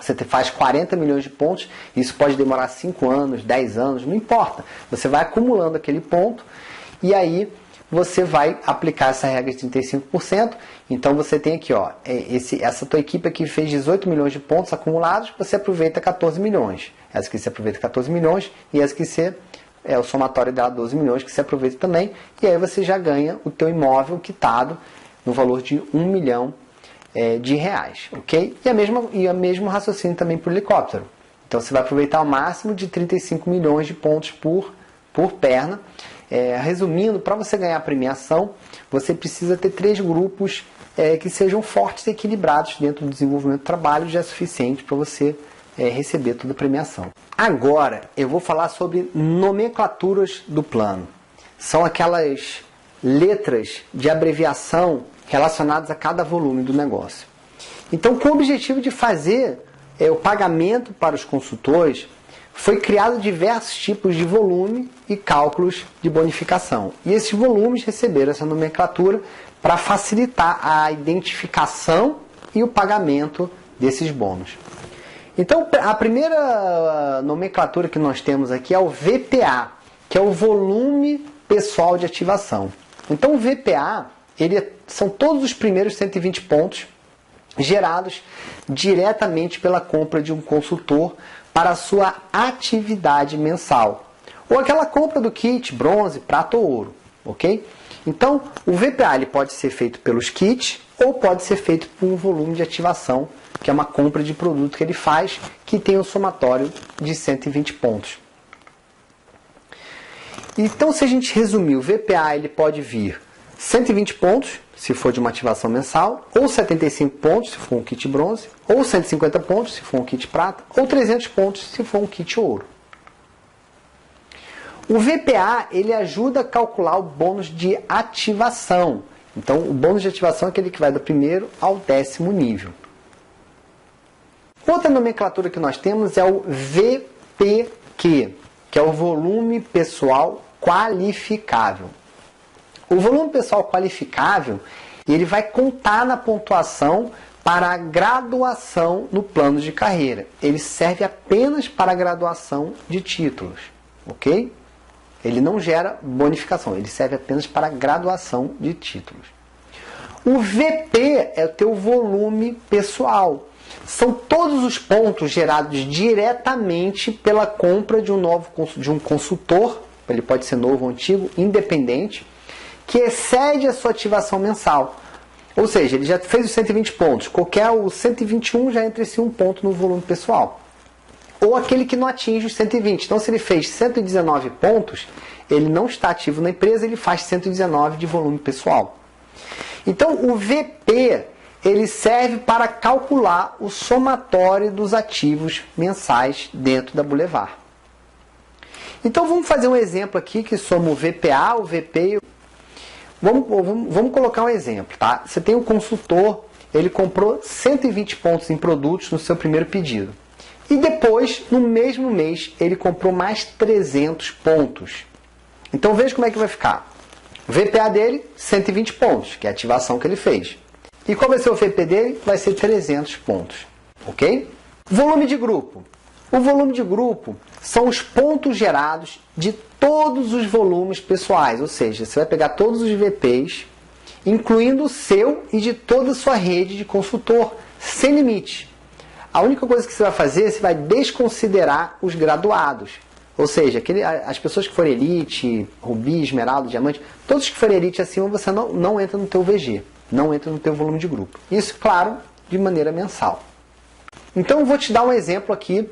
você faz 40 milhões de pontos, isso pode demorar 5 anos, 10 anos, não importa. Você vai acumulando aquele ponto e aí você vai aplicar essa regra de 35%. Então, você tem aqui, ó, essa tua equipe aqui fez 18 milhões de pontos acumulados, você aproveita 14 milhões. Essa aqui você aproveita 14 milhões e essa aqui o somatório dela 12 milhões que você aproveita também. E aí você já ganha o teu imóvel quitado no valor de 1 milhão de reais, ok? E o mesmo raciocínio também para o helicóptero. Então você vai aproveitar o máximo de 35 milhões de pontos por perna. Resumindo, para você ganhar a premiação, você precisa ter 3 grupos que sejam fortes e equilibrados dentro do desenvolvimento do trabalho, já é suficiente para você receber toda a premiação. Agora eu vou falar sobre nomenclaturas do plano. São aquelas letras de abreviação relacionadas a cada volume do negócio. Então, com o objetivo de fazer o pagamento para os consultores, foi criado diversos tipos de volume e cálculos de bonificação. E esses volumes receberam essa nomenclatura para facilitar a identificação e o pagamento desses bônus. Então, a primeira nomenclatura que nós temos aqui é o VPA, que é o volume pessoal de ativação. Então, o VPA são todos os primeiros 120 pontos gerados diretamente pela compra de um consultor para a sua atividade mensal. Ou aquela compra do kit, bronze, prata ou ouro. Ok? Então, o VPA ele pode ser feito pelos kits ou pode ser feito por um volume de ativação, que é uma compra de produto que ele faz, que tem um somatório de 120 pontos. Então, se a gente resumir, o VPA ele pode vir 120 pontos, se for de uma ativação mensal, ou 75 pontos, se for um kit bronze, ou 150 pontos, se for um kit prata, ou 300 pontos, se for um kit ouro. O VPA ele ajuda a calcular o bônus de ativação. Então, o bônus de ativação é aquele que vai do primeiro ao 10º nível. Outra nomenclatura que nós temos é o VPQ, que é o volume pessoal qualificável. O volume pessoal qualificável, ele vai contar na pontuação para a graduação no plano de carreira. Ele serve apenas para a graduação de títulos, ok? Ele não gera bonificação, ele serve apenas para a graduação de títulos. O VP é o teu volume pessoal. São todos os pontos gerados diretamente pela compra de um consultor, ele pode ser novo ou antigo, independente, que excede a sua ativação mensal. Ou seja, ele já fez os 120 pontos. O 121 já entra esse um ponto no volume pessoal. Ou aquele que não atinge os 120. Então, se ele fez 119 pontos, ele não está ativo na empresa, ele faz 119 de volume pessoal. Então, o VP, ele serve para calcular o somatório dos ativos mensais dentro da Boulevard. Então, vamos fazer um exemplo aqui que soma o VPA, o VP. Vamos colocar um exemplo, tá? Você tem um consultor, ele comprou 120 pontos em produtos no seu primeiro pedido. E depois, no mesmo mês, ele comprou mais 300 pontos. Então veja como é que vai ficar. O VPA dele, 120 pontos, que é a ativação que ele fez. E qual vai ser o VP dele? Vai ser 300 pontos. Ok? Volume de grupo. O volume de grupo são os pontos gerados de todos os volumes pessoais. Ou seja, você vai pegar todos os VPs, incluindo o seu e de toda a sua rede de consultor, sem limite. A única coisa que você vai fazer, você vai desconsiderar os graduados. Ou seja, as pessoas que forem elite, rubi, esmeralda, diamante, todos que forem elite acima, você não entra no teu VG, não entra no teu volume de grupo. Isso, claro, de maneira mensal. Então, eu vou te dar um exemplo aqui,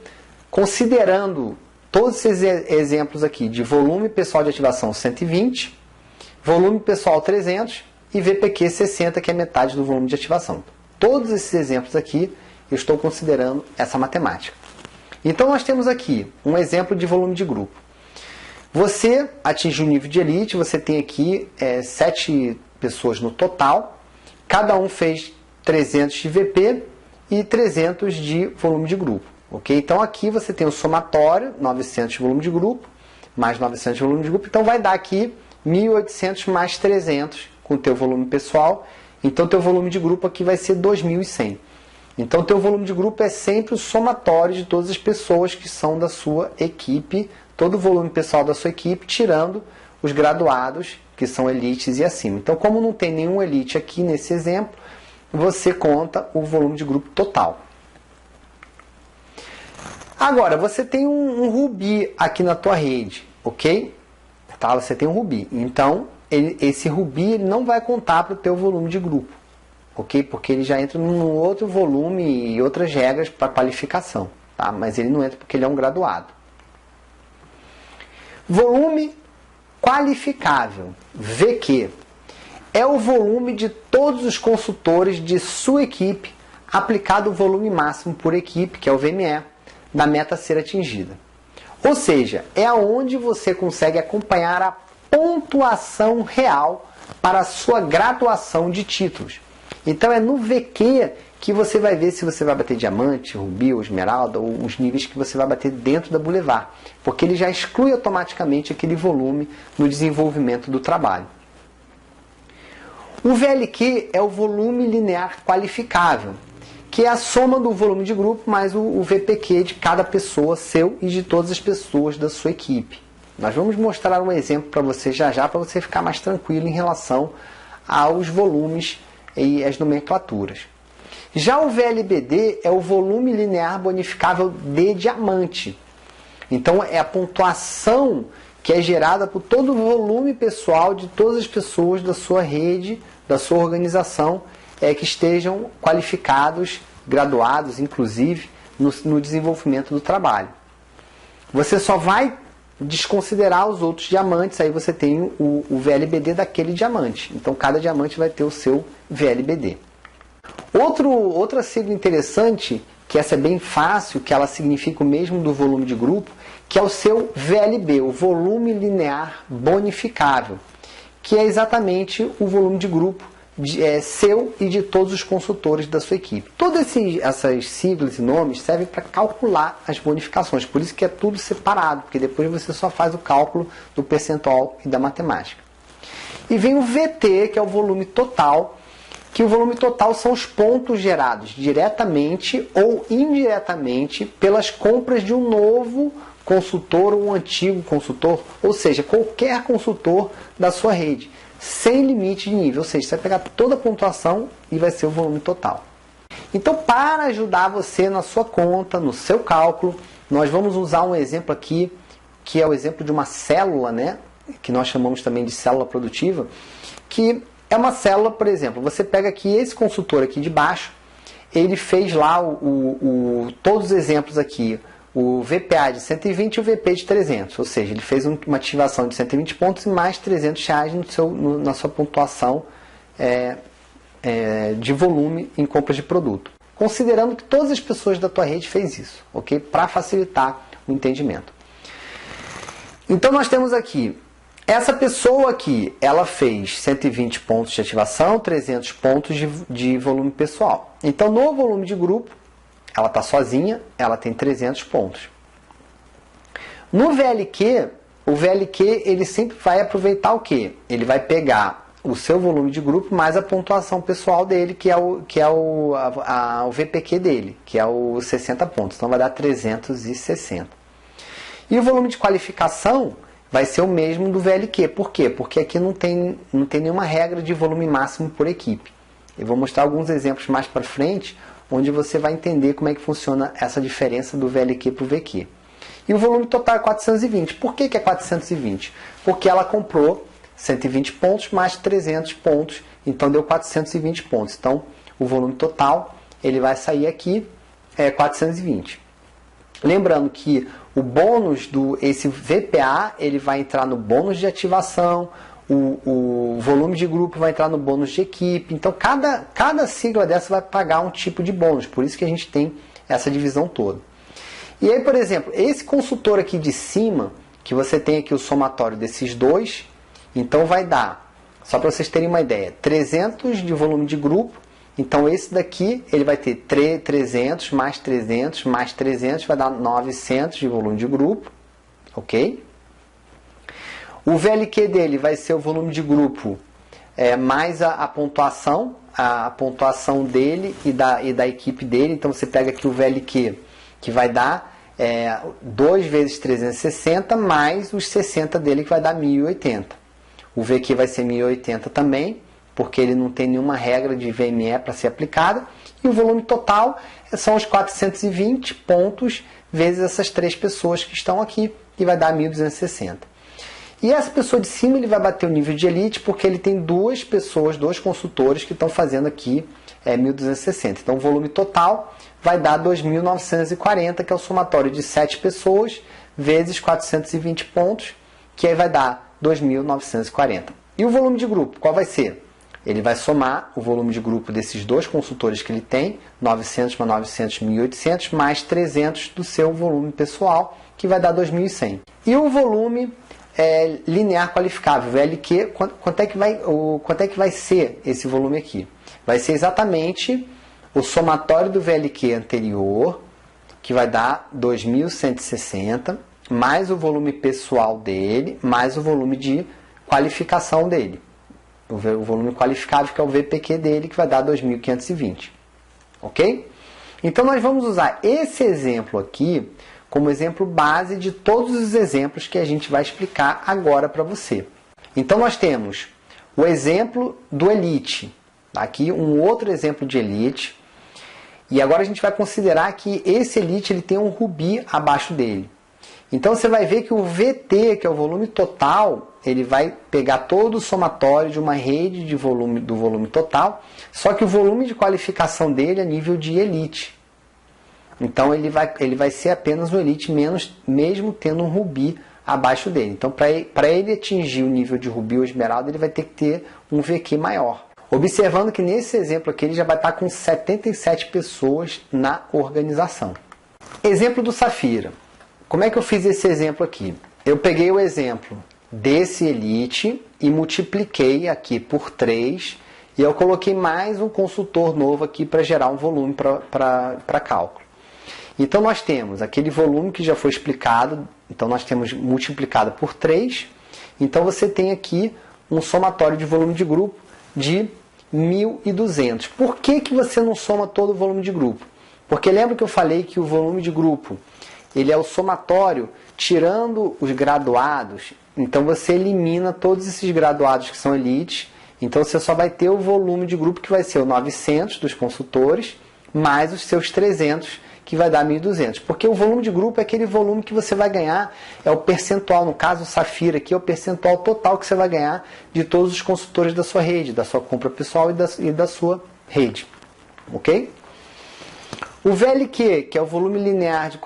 considerando todos esses exemplos aqui de volume pessoal de ativação 120, volume pessoal 300 e VPQ 60, que é metade do volume de ativação. Todos esses exemplos aqui eu estou considerando essa matemática. Então nós temos aqui um exemplo de volume de grupo. Você atinge o nível de elite, você tem aqui 7 pessoas no total, cada um fez 300 de VP e 300 de volume de grupo. Okay? Então aqui você tem o somatório, 900 de volume de grupo, mais 900 de volume de grupo, então vai dar aqui 1.800 mais 300 com o teu volume pessoal, então teu volume de grupo aqui vai ser 2.100. Então teu volume de grupo é sempre o somatório de todas as pessoas que são da sua equipe, todo o volume pessoal da sua equipe, tirando os graduados, que são elites e acima. Então, como não tem nenhum elite aqui nesse exemplo, você conta o volume de grupo total. Agora, você tem um Ruby aqui na tua rede, ok? Tá? Você tem um Ruby. Então, esse Ruby ele não vai contar para o teu volume de grupo, ok? Porque ele já entra num outro volume e outras regras para qualificação, tá? Mas ele não entra porque ele é um graduado. Volume qualificável, VQ, é o volume de todos os consultores de sua equipe aplicado o volume máximo por equipe, que é o VME, da meta a ser atingida. Ou seja, é aonde você consegue acompanhar a pontuação real para a sua graduação de títulos. Então é no VQ que você vai ver se você vai bater diamante, rubi ou esmeralda, ou os níveis que você vai bater dentro da Boulevard, porque ele já exclui automaticamente aquele volume no desenvolvimento do trabalho. O VLQ é o volume linear qualificável, que é a soma do volume de grupo mais o VPQ de cada pessoa seu e de todas as pessoas da sua equipe. Nós vamos mostrar um exemplo para você já para você ficar mais tranquilo em relação aos volumes e as nomenclaturas. Já o VLBD é o volume linear bonificável de diamante. Então é a pontuação que é gerada por todo o volume pessoal de todas as pessoas da sua rede, da sua organização, que estejam qualificados, graduados, inclusive, no desenvolvimento do trabalho. Você só vai desconsiderar os outros diamantes, aí você tem o VLBD daquele diamante. Então cada diamante vai ter o seu VLBD. Outra sigla interessante, que essa é bem fácil, que ela significa o mesmo do volume de grupo, que é o seu VLB, o volume linear bonificável, que é exatamente o volume de grupo seu e de todos os consultores da sua equipe. Todas essas siglas e nomes servem para calcular as bonificações, por isso que é tudo separado, porque depois você só faz o cálculo do percentual e da matemática. E vem o VT, que é o volume total, que o volume total são os pontos gerados diretamente ou indiretamente pelas compras de um novo consultor ou um antigo consultor, ou seja, qualquer consultor da sua rede, sem limite de nível, ou seja, você vai pegar toda a pontuação e vai ser o volume total. Então, para ajudar você na sua conta, no seu cálculo, nós vamos usar um exemplo aqui, que é o exemplo de uma célula, né? Que nós chamamos também de célula produtiva, que é uma célula, por exemplo, você pega aqui esse consultor aqui de baixo, ele fez lá todos os exemplos aqui, o VPA de 120 e o VP de 300, ou seja, ele fez uma ativação de 120 pontos e mais 300 reais na sua pontuação de volume em compras de produto. Considerando que todas as pessoas da tua rede fez isso, ok? Para facilitar o entendimento. Então nós temos aqui, essa pessoa aqui, ela fez 120 pontos de ativação, 300 pontos de volume pessoal. Então no volume de grupo, ela está sozinha, ela tem 300 pontos. No VLQ, o VLQ ele sempre vai aproveitar o quê? Ele vai pegar o seu volume de grupo mais a pontuação pessoal dele, que é o VPQ dele, que é o 60 pontos. Então vai dar 360. E o volume de qualificação vai ser o mesmo do VLQ. Por quê? Porque aqui não tem nenhuma regra de volume máximo por equipe. Eu vou mostrar alguns exemplos mais para frente, onde você vai entender como é que funciona essa diferença do VLQ para o VQ. E o volume total é 420. Por que é 420? Porque ela comprou 120 pontos mais 300 pontos, então deu 420 pontos. Então, o volume total ele vai sair aqui 420. Lembrando que o bônus esse VPA ele vai entrar no bônus de ativação, o volume de grupo vai entrar no bônus de equipe. Então, cada sigla dessa vai pagar um tipo de bônus. Por isso que a gente tem essa divisão toda. E aí, por exemplo, esse consultor aqui de cima, que você tem aqui o somatório desses dois, então vai dar, só para vocês terem uma ideia, 300 de volume de grupo. Então, esse daqui, ele vai ter 300 mais 300 mais 300, vai dar 900 de volume de grupo, ok? O VLQ dele vai ser o volume de grupo mais a pontuação dele e da equipe dele. Então, você pega aqui o VLQ, que vai dar 2 vezes 360, mais os 60 dele, que vai dar 1080. O VQ vai ser 1080 também, porque ele não tem nenhuma regra de VME para ser aplicada. E o volume total são os 420 pontos vezes essas 3 pessoas que estão aqui, que vai dar 1260. E essa pessoa de cima, ele vai bater o nível de elite, porque ele tem 2 pessoas, 2 consultores que estão fazendo aqui 1260. Então o volume total vai dar 2.940, que é o somatório de 7 pessoas vezes 420 pontos, que aí vai dar 2.940. E o volume de grupo, qual vai ser? Ele vai somar o volume de grupo desses 2 consultores que ele tem, 900 mais 900, 1.800, mais 300 do seu volume pessoal, que vai dar 2.100. E o volume linear qualificável, VLQ, quanto é que vai ser esse volume aqui? Vai ser exatamente o somatório do VLQ anterior, que vai dar 2.160, mais o volume pessoal dele, mais o volume de qualificação dele. O volume qualificável, que é o VPQ dele, que vai dar 2.520. Ok? Então, nós vamos usar esse exemplo aqui como exemplo base de todos os exemplos que a gente vai explicar agora para você. Então, nós temos o exemplo do Elite. Aqui, um outro exemplo de Elite. E agora a gente vai considerar que esse Elite ele tem um Ruby abaixo dele. Então, você vai ver que o VT, que é o volume total, ele vai pegar todo o somatório de uma rede de do volume total, só que o volume de qualificação dele é nível de Elite. Então, ele vai ser apenas um Elite, mesmo tendo um Ruby abaixo dele. Então, para ele atingir o nível de Ruby ou Esmeralda, ele vai ter que ter um VQ maior. Observando que nesse exemplo aqui, ele já vai estar com 77 pessoas na organização. Exemplo do Safira. Como é que eu fiz esse exemplo aqui? Eu peguei o exemplo desse Elite e multipliquei aqui por 3 e eu coloquei mais um consultor novo aqui para gerar um volume para cálculo. Então, nós temos aquele volume que já foi explicado, então nós temos multiplicado por 3, então você tem aqui um somatório de volume de grupo de 1.200. Por que você não soma todo o volume de grupo? Porque lembra que eu falei que o volume de grupo ele é o somatório tirando os graduados, então você elimina todos esses graduados que são elites, então você só vai ter o volume de grupo que vai ser o 900 dos consultores, mais os seus 300, que vai dar 1.200. Porque o volume de grupo é aquele volume que você vai ganhar, é o percentual, no caso o Safira aqui, é o percentual total que você vai ganhar de todos os consultores da sua rede, da sua compra pessoal e da sua rede. Ok? O VLQ, que é o volume linear de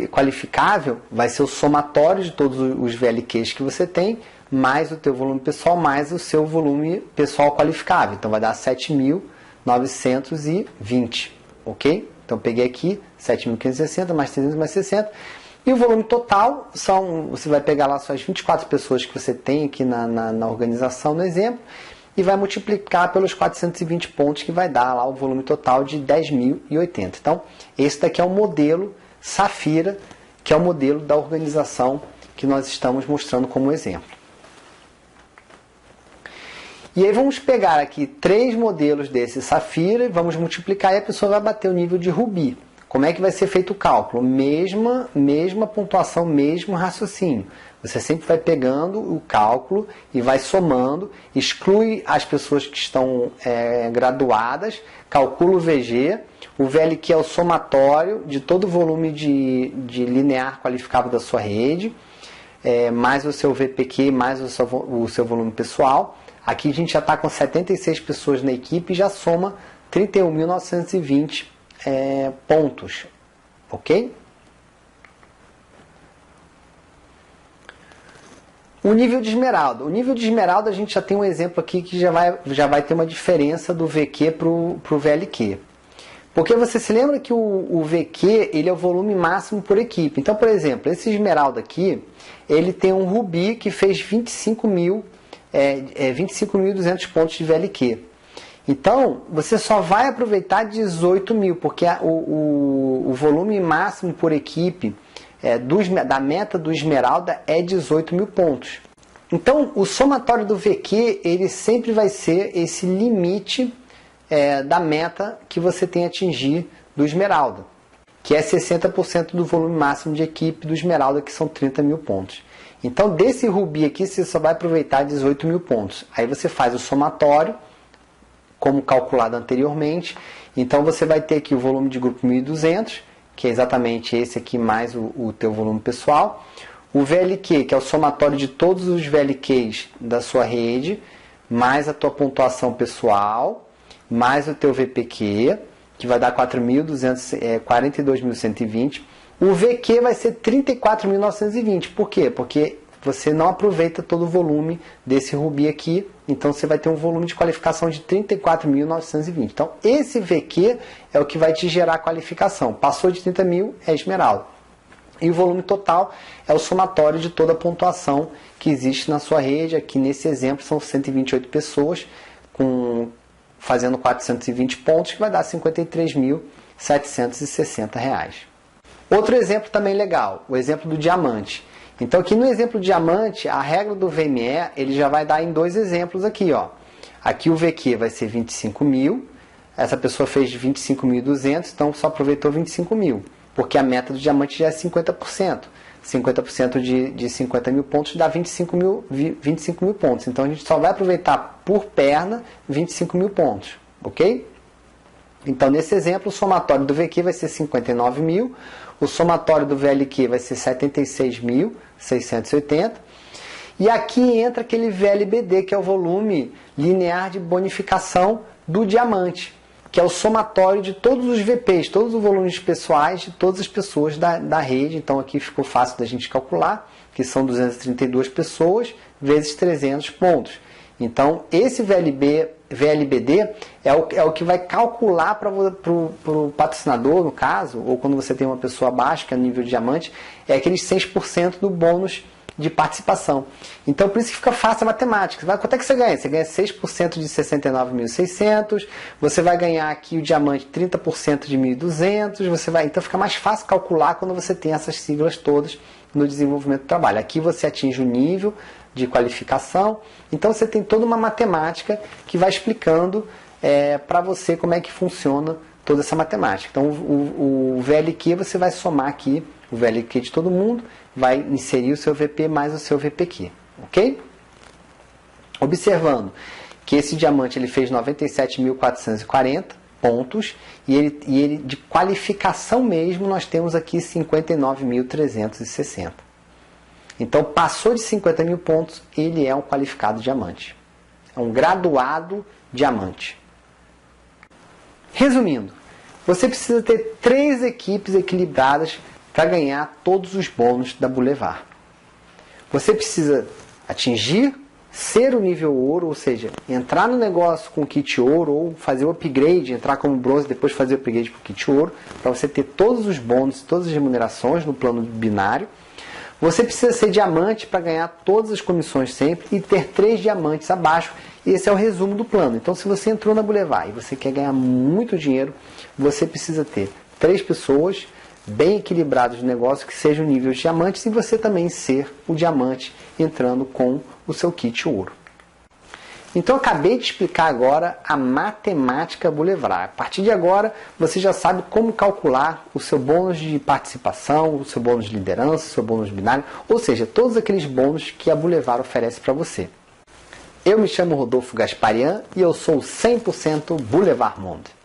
qualificável, vai ser o somatório de todos os VLQs que você tem, mais o teu volume pessoal, mais o seu volume pessoal qualificável. Então, vai dar 7.920, ok? Então, peguei aqui 7.560, mais 300, mais 60. E o volume total, você vai pegar lá suas 24 pessoas que você tem aqui na organização, no exemplo, e vai multiplicar pelos 420 pontos, que vai dar lá o volume total de 10.080. Então, esse daqui é o modelo Safira, que é o modelo da organização que nós estamos mostrando como exemplo. E aí vamos pegar aqui 3 modelos desse Safira e vamos multiplicar e a pessoa vai bater o nível de Ruby. Como é que vai ser feito o cálculo? Mesma pontuação, mesmo raciocínio. Você sempre vai pegando o cálculo e vai somando, exclui as pessoas que estão graduadas, calcula o VG, o VLQ é o somatório de todo o volume de linear qualificável da sua rede, mais o seu VPQ, mais o seu volume pessoal. Aqui a gente já está com 76 pessoas na equipe e já soma 31.920 pontos, ok? O nível de esmeralda. O nível de esmeralda a gente já tem um exemplo aqui que já vai ter uma diferença do VQ para o VLQ. Porque você se lembra que o VQ ele é o volume máximo por equipe. Então, por exemplo, esse esmeralda aqui, ele tem um rubi que fez 25.200 pontos de VLQ. Então, você só vai aproveitar 18 mil, porque o volume máximo por equipe da meta do esmeralda é 18 mil pontos. Então, o somatório do VQ, ele sempre vai ser esse limite da meta que você tem a atingir do esmeralda, que é 60% do volume máximo de equipe do esmeralda, que são 30 mil pontos. Então, desse rubi aqui, você só vai aproveitar 18 mil pontos. Aí você faz o somatório, como calculado anteriormente. Então, você vai ter aqui o volume de grupo 1.200, que é exatamente esse aqui, mais o teu volume pessoal. O VLQ, que é o somatório de todos os VLQs da sua rede, mais a tua pontuação pessoal, mais o teu VPQ, que vai dar 42.120. O VQ vai ser 34.920. Por quê? Porque você não aproveita todo o volume desse rubi aqui, então você vai ter um volume de qualificação de 34.920. Então, esse VQ é o que vai te gerar a qualificação. Passou de 30 mil, é esmeralda. E o volume total é o somatório de toda a pontuação que existe na sua rede. Aqui nesse exemplo são 128 pessoas fazendo 420 pontos, que vai dar R$ 53.760. Outro exemplo também legal, o exemplo do diamante. Então aqui no exemplo do diamante, a regra do VME, ele já vai dar em dois exemplos aqui, ó. Aqui o VQ vai ser 25 mil, essa pessoa fez 25.200, então só aproveitou 25 mil, porque a meta do diamante já é 50%. 50% de 50 mil pontos dá 25 mil pontos. Então a gente só vai aproveitar por perna 25 mil pontos, ok? Então nesse exemplo o somatório do VQ vai ser 59 mil, o somatório do VLQ vai ser 76.680, e aqui entra aquele VLBD, que é o volume linear de bonificação do diamante, que é o somatório de todos os VPs, todos os volumes pessoais de todas as pessoas da rede. Então aqui ficou fácil da gente calcular, que são 232 pessoas vezes 300 pontos. Então esse VLBD é o que vai calcular para o patrocinador, no caso, ou quando você tem uma pessoa abaixo, que é nível de diamante, é aqueles 6% do bônus de participação. Então, por isso que fica fácil a matemática. Quanto é que você ganha? Você ganha 6% de 69.600, você vai ganhar aqui o diamante 30% de 1.200, então fica mais fácil calcular quando você tem essas siglas todas no desenvolvimento do trabalho. Aqui você atinge o nível de qualificação, então você tem toda uma matemática que vai explicando para você como é que funciona toda essa matemática. Então, o VLQ você vai somar aqui, o VLQ de todo mundo, vai inserir o seu VP mais o seu VPQ, ok? Observando que esse diamante ele fez 97.440 pontos e ele de qualificação mesmo nós temos aqui 59.360. Então passou de 50 mil pontos, ele é um qualificado diamante, é um graduado diamante. Resumindo, você precisa ter 3 equipes equilibradas para ganhar todos os bônus da Boulevard. Você precisa atingir, ser o nível ouro, ou seja, entrar no negócio com o kit ouro ou fazer o upgrade, entrar como bronze, depois fazer o upgrade para o kit ouro, para você ter todos os bônus, todas as remunerações no plano binário. Você precisa ser diamante para ganhar todas as comissões sempre e ter 3 diamantes abaixo. Esse é o resumo do plano. Então, se você entrou na Boulevard e você quer ganhar muito dinheiro, você precisa ter 3 pessoas bem equilibrados no negócio, que sejam níveis diamantes, e você também ser o diamante entrando com o seu kit ouro. Então, eu acabei de explicar agora a matemática Boulevard. A partir de agora, você já sabe como calcular o seu bônus de participação, o seu bônus de liderança, o seu bônus binário, ou seja, todos aqueles bônus que a Boulevard oferece para você. Eu me chamo Rodolfo Gasparian e eu sou 100% Boulevard Monde.